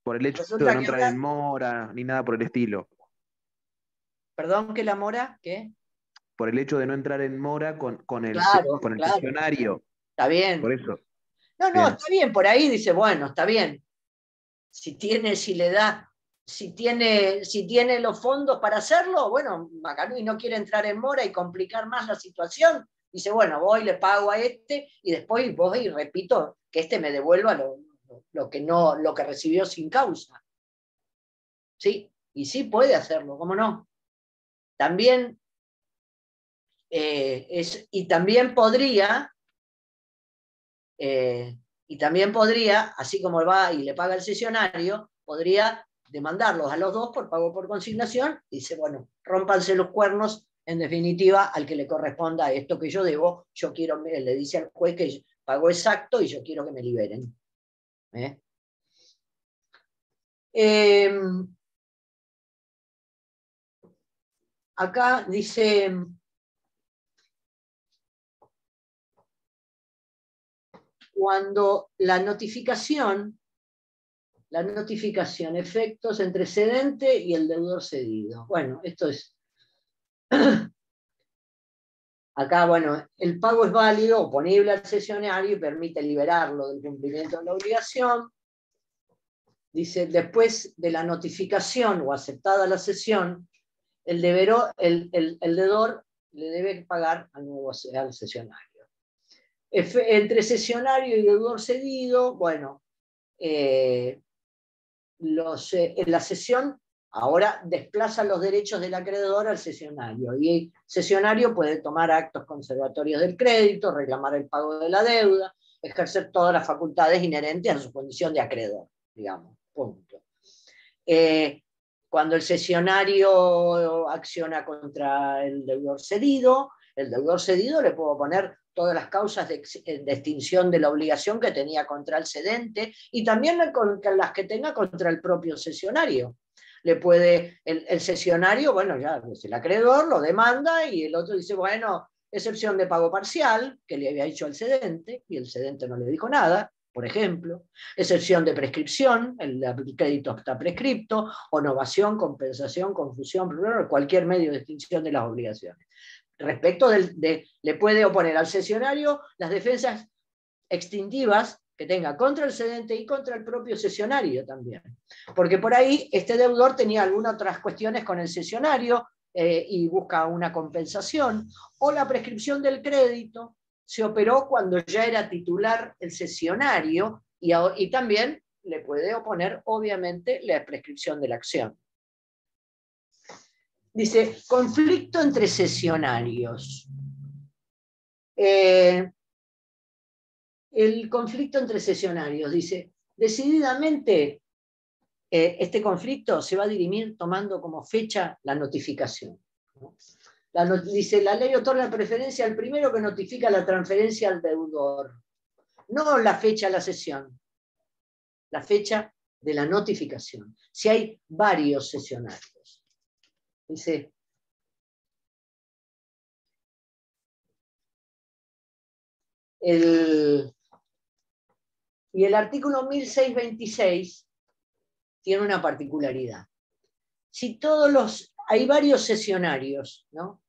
Por el hecho Resulta de no que entrar ahora- en mora, ni nada por el estilo. Perdón, que la mora, ¿qué? Por el hecho de no entrar en mora con el Claro, claro, cesionario. está bien. Por eso. No, Bien. está bien, por ahí dice, bueno, está bien. Si tiene los fondos para hacerlo, bueno, Macanuy no quiere entrar en mora y complicar más la situación. Dice, bueno, voy, le pago a este y después voy y repito que este me devuelva lo que recibió sin causa. Sí, y sí puede hacerlo, ¿cómo no? También y también podría, así como va y le paga el cesionario, podría demandarlos a los dos por pago por consignación y dice, bueno, rómpanse los cuernos, en definitiva, al que le corresponda esto que yo debo, yo quiero, le dice al juez que pagó exacto y yo quiero que me liberen. Acá dice... Cuando la notificación, efectos entre cedente y el deudor cedido. Bueno, esto es... Acá, bueno, el pago es válido, oponible al cesionario y permite liberarlo del cumplimiento de la obligación. Dice, después de la notificación o aceptada la cesión, el deudor le debe pagar al cesionario. Entre cesionario y deudor cedido, bueno, la cesión ahora desplaza los derechos del acreedor al cesionario, y el cesionario puede tomar actos conservatorios del crédito, reclamar el pago de la deuda, ejercer todas las facultades inherentes a su condición de acreedor, digamos, punto. Cuando el cesionario acciona contra el deudor cedido le puede oponer todas las causas de extinción de la obligación que tenía contra el cedente y también las que tenga contra el propio cesionario. El cesionario, bueno, ya es el acreedor, lo demanda y el otro dice, bueno, excepción de pago parcial, que le había hecho al cedente y el cedente no le dijo nada, por ejemplo, excepción de prescripción, el crédito está prescripto, o novación, compensación, confusión, cualquier medio de extinción de las obligaciones. Respecto le puede oponer al cesionario las defensas extintivas que tenga contra el cedente y contra el propio cesionario también. Porque por ahí este deudor tenía algunas otras cuestiones con el cesionario y busca una compensación, o la prescripción del crédito se operó cuando ya era titular el cesionario y también le puede oponer, obviamente, la prescripción de la acción. Dice, conflicto entre cesionarios. El conflicto entre cesionarios, dice, decididamente este conflicto se va a dirimir tomando como fecha la notificación. ¿No? Dice, la ley otorga preferencia al primero que notifica la transferencia al deudor, no la fecha de la cesión, la fecha de la notificación. Si hay varios cesionarios. Dice, y el artículo 1626 tiene una particularidad. Si hay varios cesionarios, ¿no?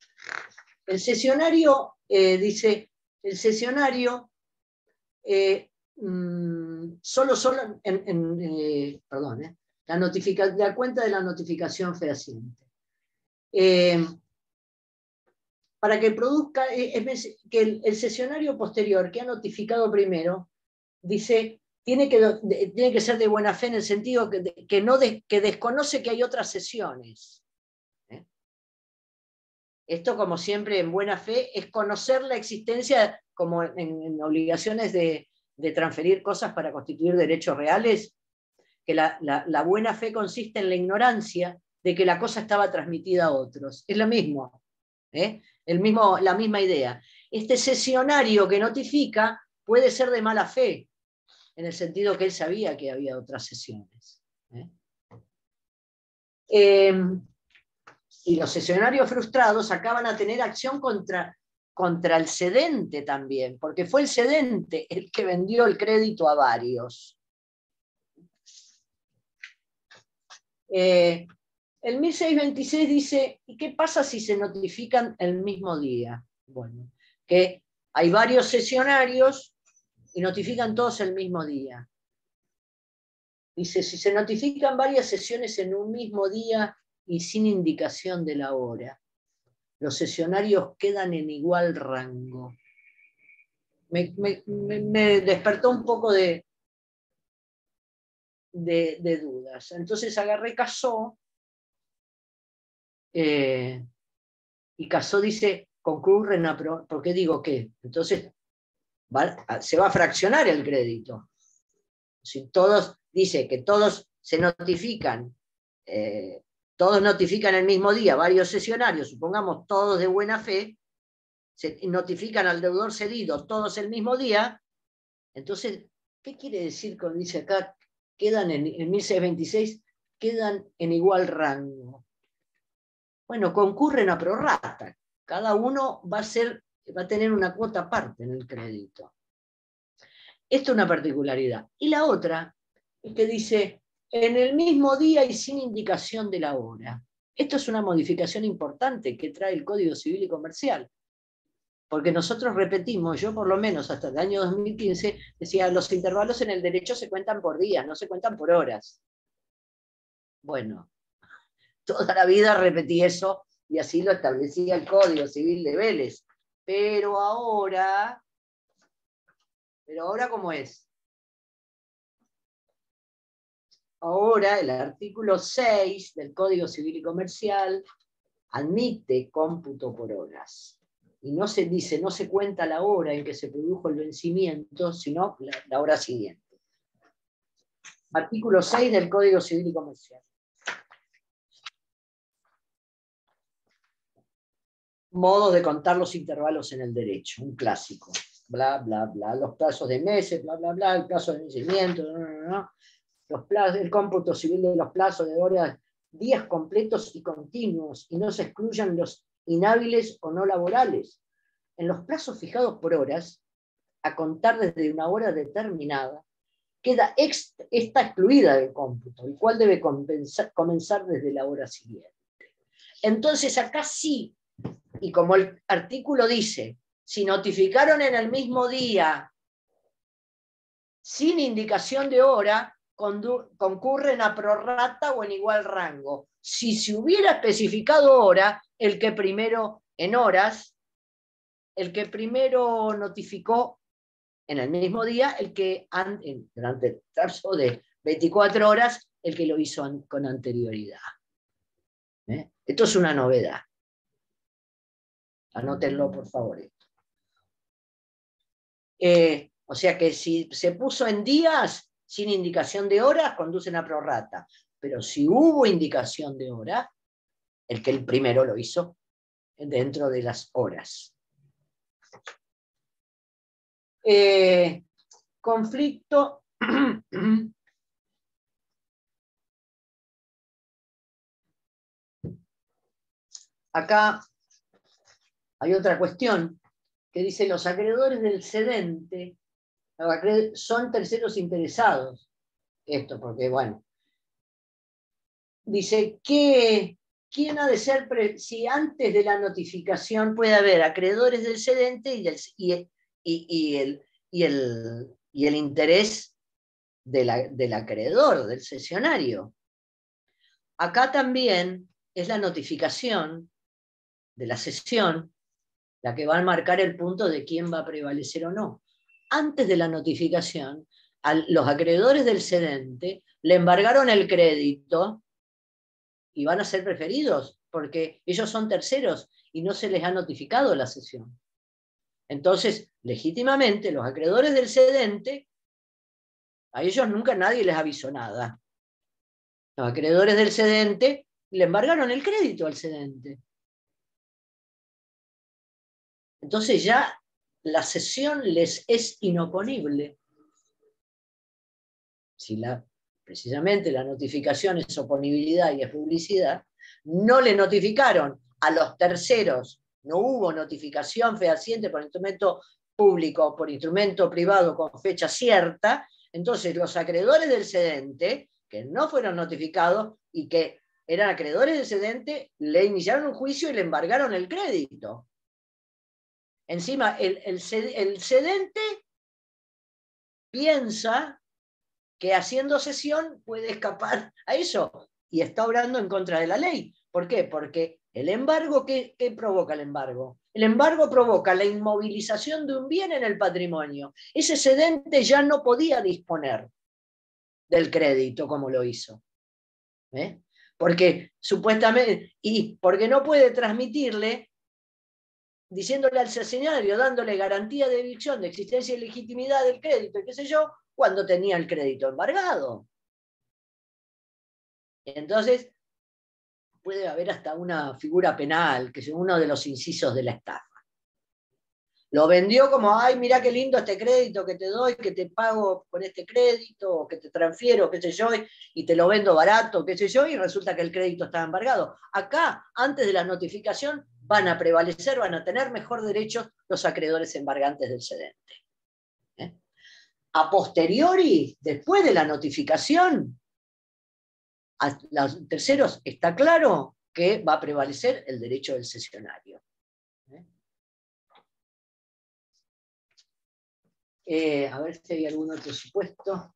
El cesionario, dice, el cesionario la cuenta de la notificación fehaciente. Para que produzca, que el cesionario posterior que ha notificado primero, dice, tiene que ser de buena fe en el sentido que desconoce que hay otras sesiones. Esto, como siempre, en buena fe, es conocer la existencia, como en obligaciones de transferir cosas para constituir derechos reales, que la buena fe consiste en la ignorancia de que la cosa estaba transmitida a otros. Es lo mismo, la misma idea. Este cesionario que notifica puede ser de mala fe, en el sentido que él sabía que había otras sesiones. Y los cesionarios frustrados acaban a tener acción contra contra el cedente también, porque fue el cedente el que vendió el crédito a varios. El 1626 dice, ¿y qué pasa si se notifican el mismo día? Bueno, que hay varios sesionarios y notifican todos el mismo día. Dice, si se notifican varias sesiones en un mismo día y sin indicación de la hora, los sesionarios quedan en igual rango. Me despertó un poco de dudas. Entonces agarré Casó, y Casó dice, concurren a... ¿Por qué digo qué? Entonces se va a fraccionar el crédito. Si todos, dice que todos se notifican, todos notifican el mismo día, varios sesionarios, supongamos todos de buena fe, se notifican al deudor cedido todos el mismo día, entonces, ¿qué quiere decir cuando dice acá, quedan en 1626, quedan en igual rango? Bueno, concurren a prorrata, cada uno va a tener una cuota aparte en el crédito. Esto es una particularidad. Y la otra es que dice, en el mismo día y sin indicación de la hora. Esto es una modificación importante que trae el Código Civil y Comercial. Porque nosotros repetimos, yo por lo menos hasta el año 2015, decía, los intervalos en el derecho se cuentan por días, no se cuentan por horas. Bueno, toda la vida repetí eso y así lo establecía el Código Civil de Vélez. Pero ahora, ¿cómo es? Ahora el artículo 6 del Código Civil y Comercial admite cómputo por horas. Y no se dice, no se cuenta la hora en que se produjo el vencimiento, sino la hora siguiente. Artículo 6 del Código Civil y Comercial. Modo de contar los intervalos en el derecho, un clásico. Bla, bla, bla. Los plazos de meses, bla, bla, bla. El plazo de vencimiento, los plazos, el cómputo civil de los plazos de horas, días completos y continuos, y no se excluyan los inhábiles o no laborales. En los plazos fijados por horas, a contar desde una hora determinada, queda esta excluida del cómputo, el cual debe comenzar desde la hora siguiente. Entonces acá sí, y como el artículo dice, si notificaron en el mismo día sin indicación de hora, concurren a prorrata o en igual rango. Si se hubiera especificado hora, el que primero en horas, el que primero notificó en el mismo día, el que durante el lapso de 24 horas, el que lo hizo con anterioridad. Esto es una novedad. Anótenlo, por favor. O sea que si se puso en días sin indicación de horas, conducen a prorrata. Pero si hubo indicación de hora, el primero lo hizo dentro de las horas. Conflicto. Acá hay otra cuestión que dice los acreedores del cedente son terceros interesados. Esto, porque bueno, dice que ¿quién ha de ser si antes de la notificación puede haber acreedores del cedente y el interés del acreedor, del cesionario? Acá también es la notificación de la cesión la que va a marcar el punto de quién va a prevalecer o no. Antes de la notificación, los acreedores del cedente le embargaron el crédito y van a ser preferidos, porque ellos son terceros y no se les ha notificado la cesión. Entonces, legítimamente, los acreedores del cedente, a ellos nunca nadie les avisó nada. Los acreedores del cedente le embargaron el crédito al cedente. Entonces ya la cesión les es inoponible. Si precisamente la notificación es oponibilidad y es publicidad, no le notificaron a los terceros no hubo notificación fehaciente por instrumento público o por instrumento privado con fecha cierta, entonces los acreedores del cedente, que no fueron notificados y que eran acreedores del cedente, le iniciaron un juicio y le embargaron el crédito. Encima, el cedente piensa que haciendo cesión puede escapar a eso y está obrando en contra de la ley. ¿Por qué? Porque el embargo, ¿qué provoca el embargo? El embargo provoca la inmovilización de un bien en el patrimonio. Ese cedente ya no podía disponer del crédito como lo hizo. Porque supuestamente, y porque no puede transmitirle, diciéndole al cesionario, dándole garantía de evicción, de existencia y legitimidad del crédito, y qué sé yo, cuando tenía el crédito embargado. Entonces, puede haber hasta una figura penal, que es uno de los incisos de la estafa. Lo vendió como, ay, mirá qué lindo este crédito que te doy, que te pago con este crédito, o que te transfiero, qué sé yo, y te lo vendo barato, qué sé yo, y resulta que el crédito está embargado. Acá, antes de la notificación, van a prevalecer, van a tener mejor derecho los acreedores embargantes del cedente. A posteriori, después de la notificación, a los terceros está claro que va a prevalecer el derecho del cesionario. A ver si hay algún otro supuesto.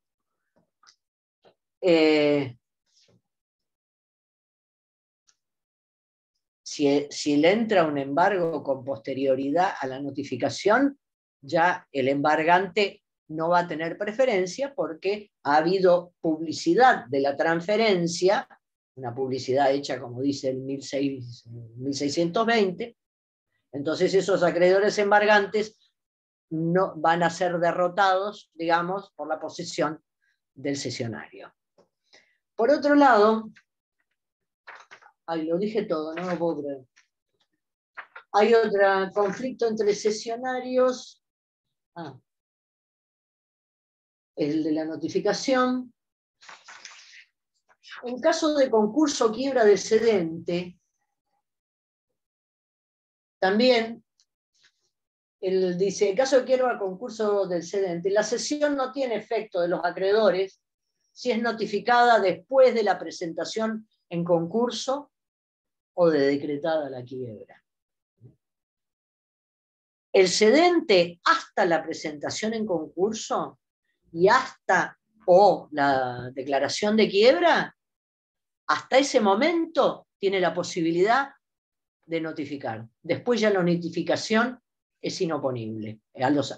Si le entra un embargo con posterioridad a la notificación, ya el embargante no va a tener preferencia porque ha habido publicidad de la transferencia, una publicidad hecha, como dice el 1620, entonces esos acreedores embargantes no van a ser derrotados, digamos, por la posesión del cesionario. Por otro lado, lo dije todo, no lo puedo creer. Hay otro conflicto entre cesionarios. El de la notificación. En caso de concurso o quiebra del cedente, también dice, en caso de quiebra o concurso del cedente, la cesión no tiene efecto de los acreedores si es notificada después de la presentación en concurso o de decretada la quiebra. El cedente, hasta la presentación en concurso y hasta la declaración de quiebra, hasta ese momento tiene la posibilidad de notificar. Después ya la notificación es inoponible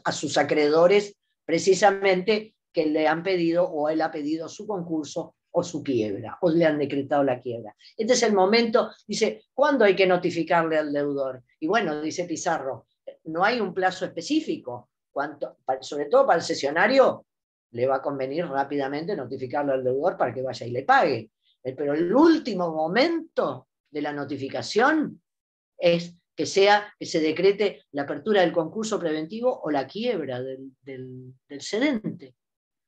a sus acreedores, precisamente que le han pedido o él ha pedido su concurso o su quiebra, o le han decretado la quiebra. Este es el momento, dice, ¿cuándo hay que notificarle al deudor? Y bueno, dice Pizarro, no hay un plazo específico, sobre todo para el cesionario, le va a convenir rápidamente notificarle al deudor para que vaya y le pague. Pero el último momento de la notificación es que se decrete la apertura del concurso preventivo o la quiebra del cedente.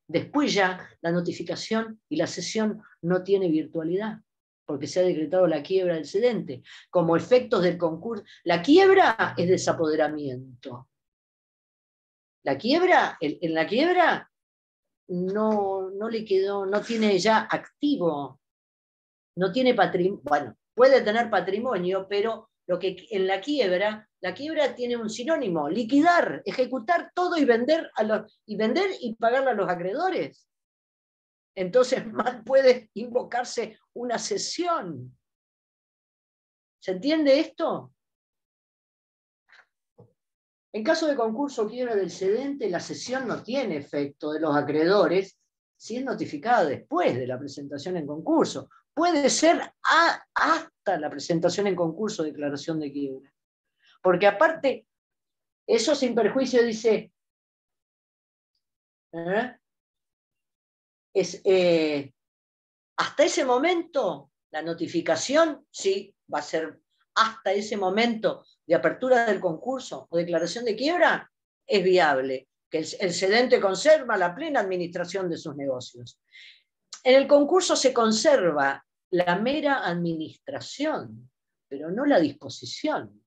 Después ya la notificación y la cesión no tiene virtualidad, porque se ha decretado la quiebra del cedente. Como efectos del concurso, la quiebra es desapoderamiento. En la quiebra no le quedó, no tiene ya activo, no tiene patrimonio, bueno, puede tener patrimonio, pero lo que en la quiebra tiene un sinónimo, liquidar, ejecutar todo y vender y pagarle a los acreedores. Entonces mal puede invocarse una cesión. ¿Se entiende esto? En caso de concurso o quiebra del cedente, la cesión no tiene efecto de los acreedores si es notificada después de la presentación en concurso. Puede ser hasta la presentación en concurso de declaración de quiebra. Porque aparte, eso sin perjuicio dice, hasta ese momento, la notificación, sí, va a ser hasta ese momento de apertura del concurso o declaración de quiebra, es viable, que el cedente conserva la plena administración de sus negocios. En el concurso se conserva la mera administración, pero no la disposición.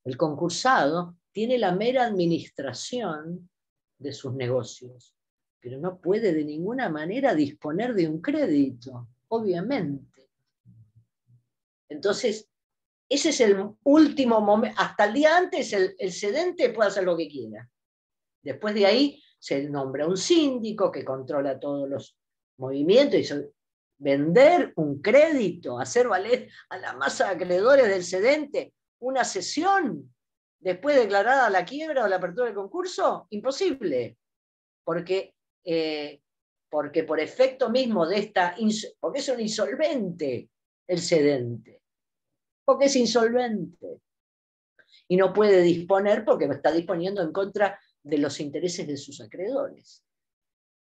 El concursado tiene la mera administración de sus negocios, pero no puede de ninguna manera disponer de un crédito, obviamente. Entonces, ese es el último momento. Hasta el día antes, el cedente puede hacer lo que quiera. Después de ahí, se nombra un síndico que controla todos los movimientos y vender un crédito, hacer valer a la masa de acreedores del cedente una cesión después declarada la quiebra o la apertura del concurso, imposible. Porque por efecto mismo de esta, porque es un insolvente el cedente, porque es insolvente y no puede disponer porque está disponiendo en contra de los intereses de sus acreedores.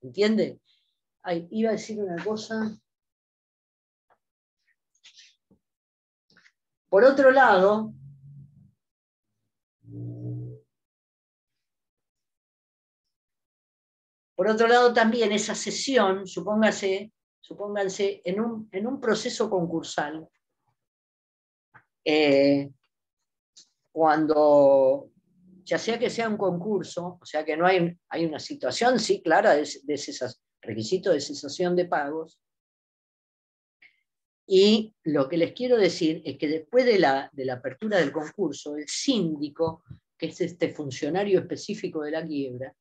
¿Entiende? Ay, iba a decir una cosa. Por otro lado, también esa cesión, supónganse en un proceso concursal, cuando, ya sea que sea un concurso, o sea que no hay una situación, sí, clara, de requisito de cesación de pagos, y lo que les quiero decir es que después de la apertura del concurso, el síndico, que es este funcionario específico de la quiebra,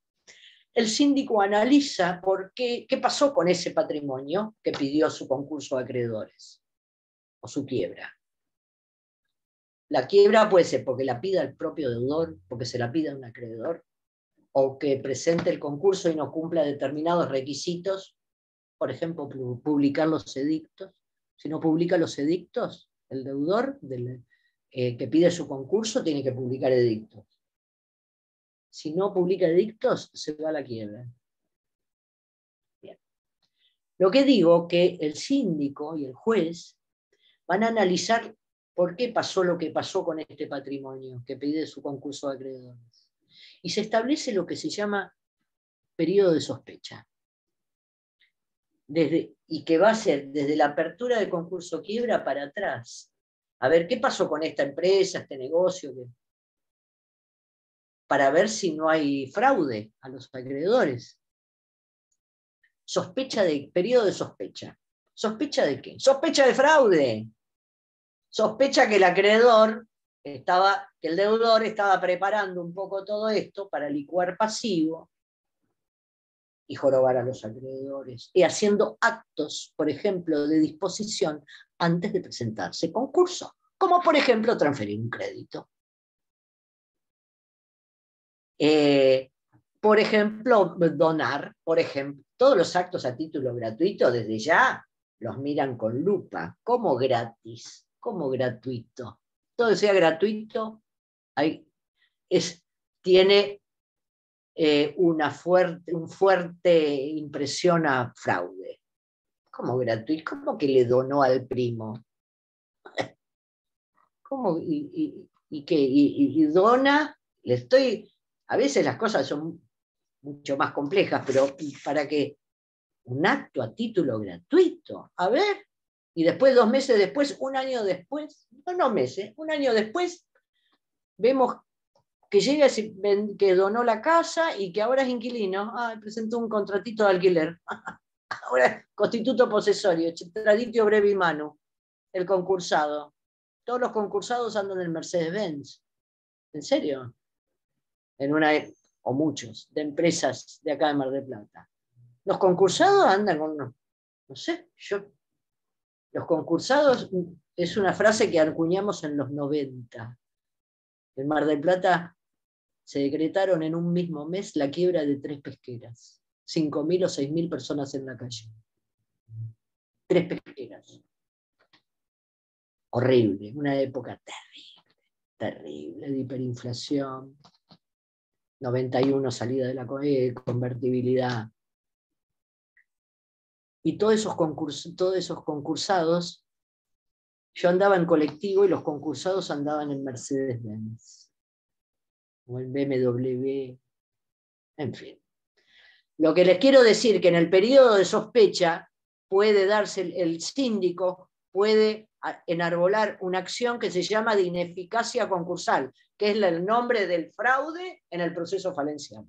el síndico analiza qué pasó con ese patrimonio que pidió su concurso de acreedores, o su quiebra. La quiebra puede ser porque la pida el propio deudor, porque se la pida un acreedor, o que presente el concurso y no cumpla determinados requisitos, por ejemplo, publicar los edictos. Si no publica los edictos, el deudor que pide su concurso tiene que publicar edictos. Si no publica edictos, se va a la quiebra. Bien. Lo que digo que el síndico y el juez van a analizar por qué pasó lo que pasó con este patrimonio que pide su concurso de acreedores. Y se establece lo que se llama periodo de sospecha. Y que va a ser desde la apertura del concurso quiebra para atrás. A ver, ¿qué pasó con esta empresa, este negocio? Para ver si no hay fraude a los acreedores. Periodo de sospecha. ¿Sospecha de qué? Sospecha de fraude. Sospecha que el acreedor que el deudor estaba preparando un poco todo esto para licuar pasivo y jorobar a los acreedores, y haciendo actos, por ejemplo, de disposición antes de presentarse concurso, como por ejemplo transferir un crédito. Por ejemplo, donar, por ejemplo, todos los actos a título gratuito desde ya los miran con lupa, como gratis, como gratuito. Todo sea gratuito, tiene una fuerte impresión a fraude. ¿Cómo gratuito? ¿Cómo que le donó al primo? ¿Cómo? ¿Y qué? ¿Y dona? A veces las cosas son mucho más complejas, pero para que un acto a título gratuito, a ver, y después 2 meses después, un año después, no meses, un año después, vemos que llega que donó la casa y que ahora es inquilino. Presentó un contratito de alquiler. Ahora constituto posesorio, traditio brevi manu, el concursado. Todos los concursados andan en el Mercedes-Benz. ¿En serio? O muchos, de empresas de acá de Mar del Plata. Los concursados andan con, no sé, los concursados es una frase que acuñamos en los 90. En Mar del Plata se decretaron en un mismo mes la quiebra de 3 pesqueras. 5.000 o 6.000 personas en la calle. 3 pesqueras. Horrible, una época terrible de hiperinflación. 91 salida de la convertibilidad. Y todos esos concursados, yo andaba en colectivo y los concursados andaban en Mercedes-Benz. O en BMW, en fin. Lo que les quiero decir que en el periodo de sospecha puede darse, el síndico puede enarbolar una acción que se llama de ineficacia concursal, que es el nombre del fraude en el proceso falencial.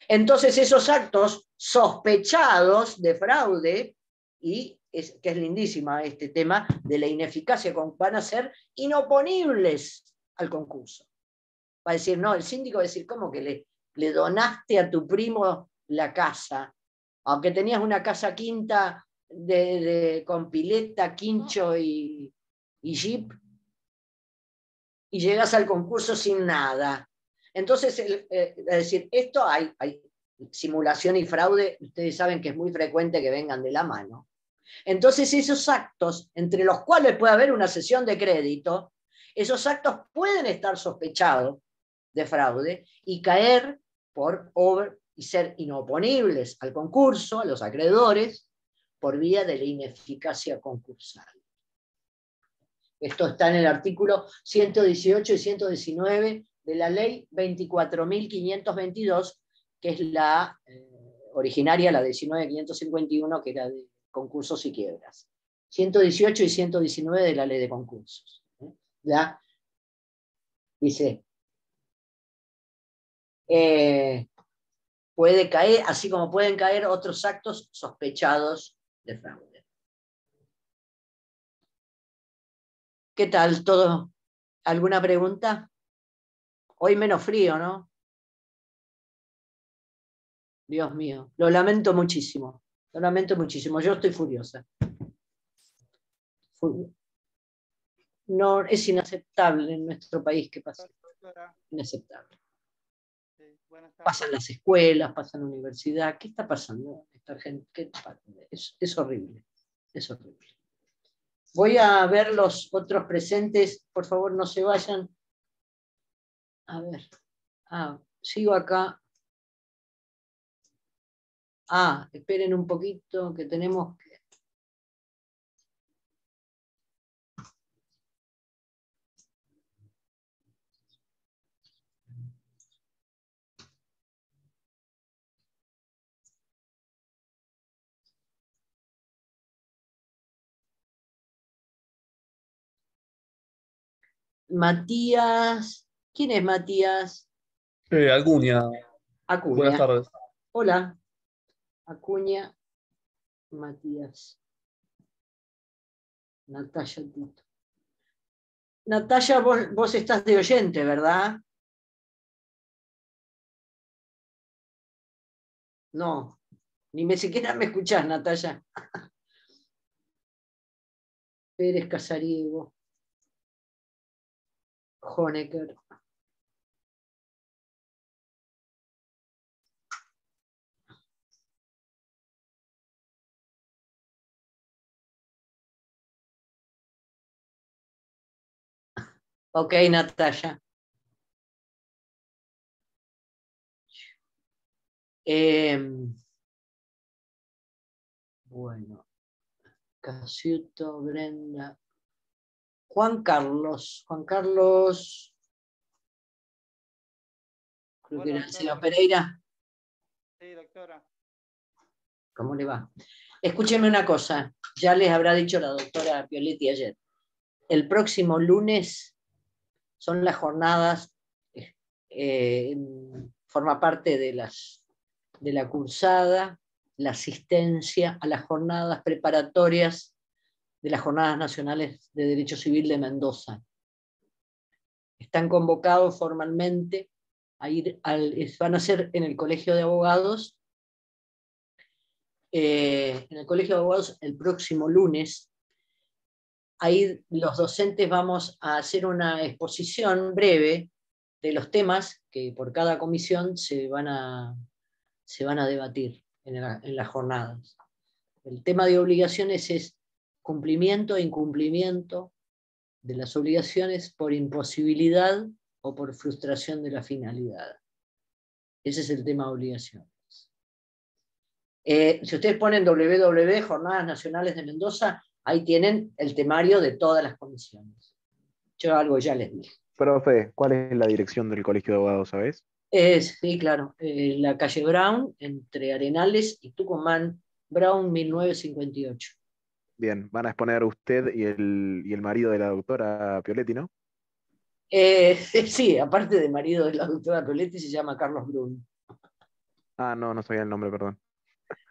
Entonces esos actos sospechados de fraude, y que es lindísima este tema de la ineficacia, van a ser inoponibles al concurso. Va a decir, no, el síndico va a decir, ¿cómo que le donaste a tu primo la casa? Aunque tenías una casa quinta con pileta, quincho y jeep, y llegas al concurso sin nada. Entonces, es decir, esto hay simulación y fraude, ustedes saben que es muy frecuente que vengan de la mano. Entonces, esos actos, entre los cuales puede haber una cesión de crédito, esos actos pueden estar sospechados de fraude y caer y ser inoponibles al concurso, a los acreedores, por vía de la ineficacia concursal. Esto está en el artículo 118 y 119 de la ley 24.522, que es la originaria, la 19.551, que era de concursos y quiebras. 118 y 119 de la ley de concursos. Dice, puede caer, así como pueden caer otros actos sospechados de fraude. ¿Qué tal todo? ¿Alguna pregunta? Hoy menos frío, ¿no? Dios mío, lo lamento muchísimo. Lo lamento muchísimo. Yo estoy furiosa. No, es inaceptable en nuestro país que pase. Inaceptable. Pasan las escuelas, pasan la universidad. ¿Qué está pasando? Esta gente, es horrible. Es horrible. Voy a ver los otros presentes. Por favor, no se vayan. A ver. Sigo acá. Esperen un poquito que tenemos que... Matías. ¿Quién es Matías? Acuña. Acuña. Buenas tardes. Hola. Acuña. Matías. Natalia Tito. Natalia, vos estás de oyente, ¿verdad? No, ni siquiera me escuchás, Natalia. Pérez Casariego. Honecker. Ok, Natalia. Bueno. Casiuto, Brenda. Juan Carlos. Creo que era el señor Pereira. Sí, doctora. ¿Cómo le va? Escúcheme una cosa. Ya les habrá dicho la doctora Pioletti ayer. El próximo lunes son las jornadas, forma parte de la cursada, la asistencia a las jornadas preparatorias de las Jornadas Nacionales de Derecho Civil de Mendoza. Están convocados formalmente a ir van a ser en el Colegio de Abogados, el próximo lunes. Ahí los docentes vamos a hacer una exposición breve de los temas que por cada comisión se van a debatir en las jornadas. El tema de obligaciones es cumplimiento e incumplimiento de las obligaciones por imposibilidad o por frustración de la finalidad. Ese es el tema de obligaciones. Si ustedes ponen www, Jornadas Nacionales de Mendoza, ahí tienen el temario de todas las comisiones. Yo algo ya les dije. Profe, ¿cuál es la dirección del Colegio de Abogados, sabes? Sí, claro, la calle Brown, entre Arenales y Tucumán, Brown 1958. Bien, van a exponer usted y el marido de la doctora Pioletti, ¿no? Sí, aparte de marido de la doctora Toletti, se llama Carlos Brun. Ah, no, no sabía el nombre, perdón.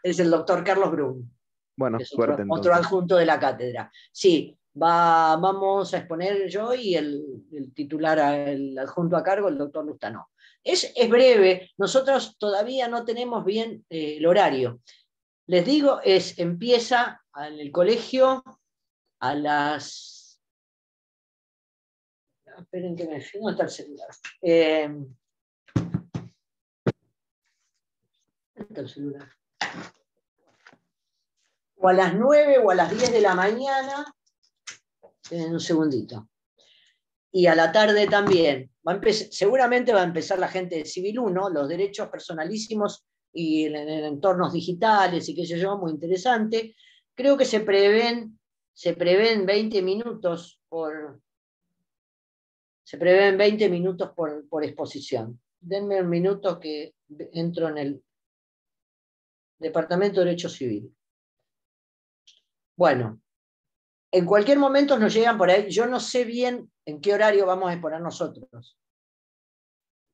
Es el doctor Carlos Brun, Bueno, que es suerte otro entonces. adjunto de la cátedra. Sí, vamos a exponer yo y el titular, el adjunto a cargo, el doctor Lustano. Es breve, nosotros todavía no tenemos bien el horario. Les digo, empieza en el colegio a las... Esperen que me fijo, no está el celular. ¿Dónde está el celular? O a las 9 o a las 10 de la mañana, en un segundito. Y a la tarde también. Seguramente va a empezar la gente de Civil 1, los derechos personalísimos y en entornos digitales y qué sé yo, muy interesante. Creo que se prevén 20 minutos por exposición. Denme un minuto que entro en el Departamento de Derecho Civil. Bueno, en cualquier momento nos llegan por ahí. Yo no sé bien en qué horario vamos a exponer nosotros.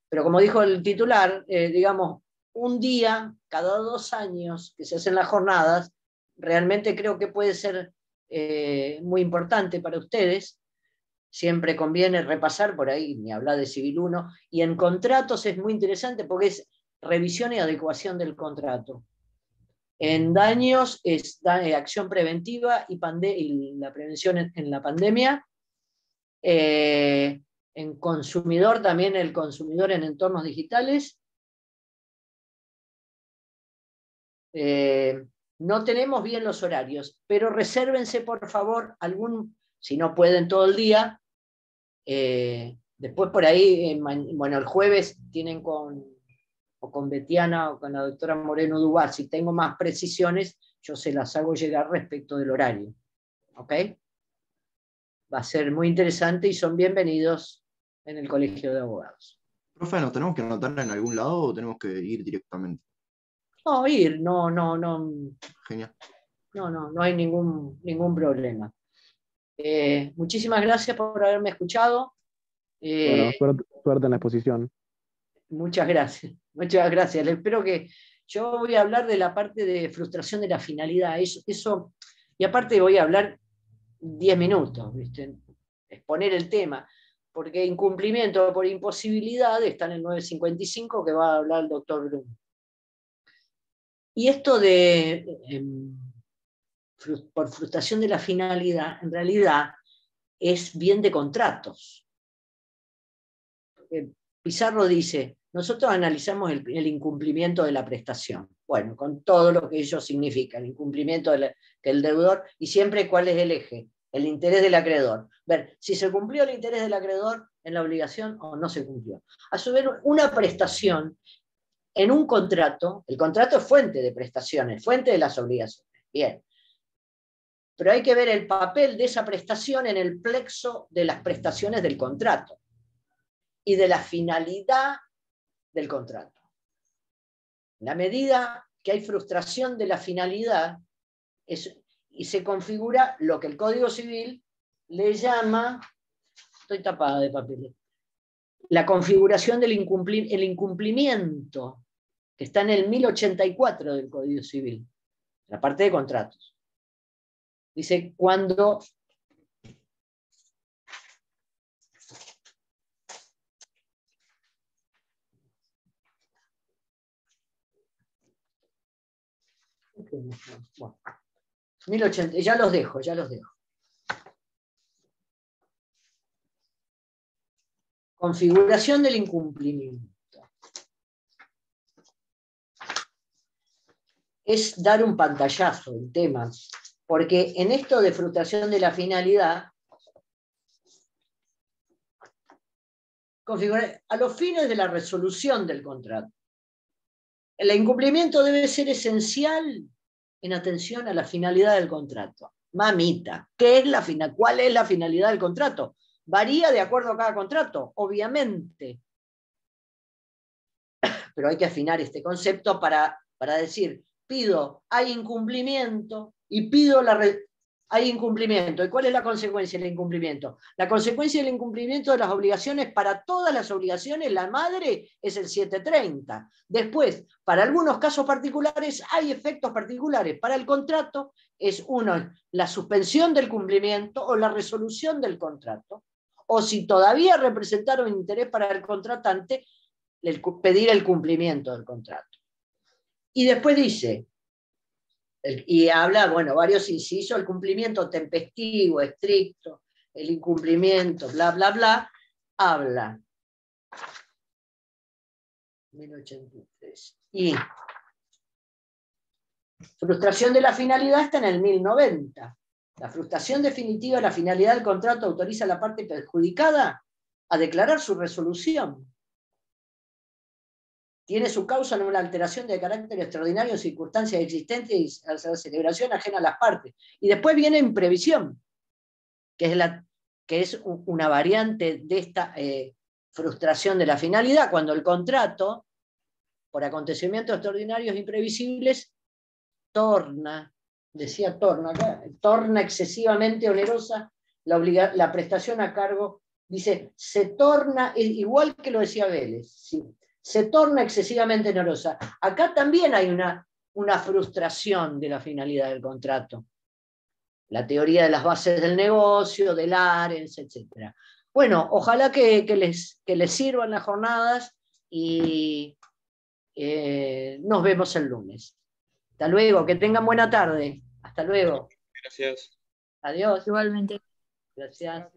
Pero como dijo el titular, digamos, un día cada 2 años que se hacen las jornadas, realmente creo que puede ser muy importante para ustedes. Siempre conviene repasar por ahí, ni hablar de Civil 1. Y en contratos es muy interesante porque es revisión y adecuación del contrato. En daños es acción preventiva y la prevención en la pandemia. En consumidor también el consumidor en entornos digitales. No tenemos bien los horarios, pero resérvense por favor si no pueden todo el día. Después por ahí, bueno, el jueves tienen con Betiana o con la doctora Moreno Duval. Si tengo más precisiones, yo se las hago llegar respecto del horario. ¿Ok? Va a ser muy interesante y son bienvenidos en el Colegio de Abogados. Profe, ¿nos tenemos que anotar en algún lado o tenemos que ir directamente? No, no. Genial. No hay ningún problema. Muchísimas gracias por haberme escuchado. Bueno, suerte en la exposición. Muchas gracias. Muchas gracias. Espero que yo voy a hablar de la parte de frustración de la finalidad. Eso, y aparte voy a hablar 10 minutos, ¿viste? Exponer el tema. Porque incumplimiento por imposibilidad está en el 955 que va a hablar el doctor Brum. Y esto por frustración de la finalidad, en realidad es bien de contratos. Pizarro dice, nosotros analizamos el incumplimiento de la prestación. Bueno, con todo lo que ello significa, el incumplimiento que el deudor, y siempre cuál es el eje, el interés del acreedor. Ver si se cumplió el interés del acreedor en la obligación o no se cumplió. A su vez, una prestación en un contrato, el contrato es fuente de prestaciones, fuente de las obligaciones. Bien. Pero hay que ver el papel de esa prestación en el plexo de las prestaciones del contrato y de la finalidad del contrato. En la medida que hay frustración de la finalidad y se configura lo que el Código Civil le llama, estoy tapada de papeles, la configuración del incumplimiento, que está en el 1084 del Código Civil, la parte de contratos. Dice, cuando bueno, 1080, ya los dejo. Configuración del incumplimiento. Es dar un pantallazo el tema, porque en esto de frustración de la finalidad, configurar a los fines de la resolución del contrato. El incumplimiento debe ser esencial en atención a la finalidad del contrato. Mamita, ¿cuál es la finalidad del contrato? Varía de acuerdo a cada contrato, obviamente. Pero hay que afinar este concepto para decir, hay incumplimiento y pido hay incumplimiento. ¿Y cuál es la consecuencia del incumplimiento? La consecuencia del incumplimiento de las obligaciones, para todas las obligaciones, la madre es el 730. Después, para algunos casos particulares, hay efectos particulares. Para el contrato es uno, la suspensión del cumplimiento o la resolución del contrato. O si todavía representaron interés para el contratante, pedir el cumplimiento del contrato. Y después dice, y habla, bueno, varios incisos, el cumplimiento tempestivo, estricto, el incumplimiento, bla, bla, bla, habla. 1083. Y frustración de la finalidad está en el 1090. La frustración definitiva de la finalidad del contrato autoriza a la parte perjudicada a declarar su resolución. Tiene su causa en una alteración de carácter extraordinario en circunstancias existentes y a la celebración ajena a las partes. Y después viene imprevisión, que es una variante de esta frustración de la finalidad, cuando el contrato, por acontecimientos extraordinarios e imprevisibles, torna excesivamente onerosa la prestación a cargo. Dice, se torna, igual que lo decía Vélez, ¿sí? Se torna excesivamente onerosa. Acá también hay una frustración de la finalidad del contrato. La teoría de las bases del negocio, del ARENS, etc. Bueno, ojalá que les sirvan las jornadas y nos vemos el lunes. Hasta luego, que tengan buena tarde. Hasta luego. Gracias. Adiós. Igualmente. Gracias.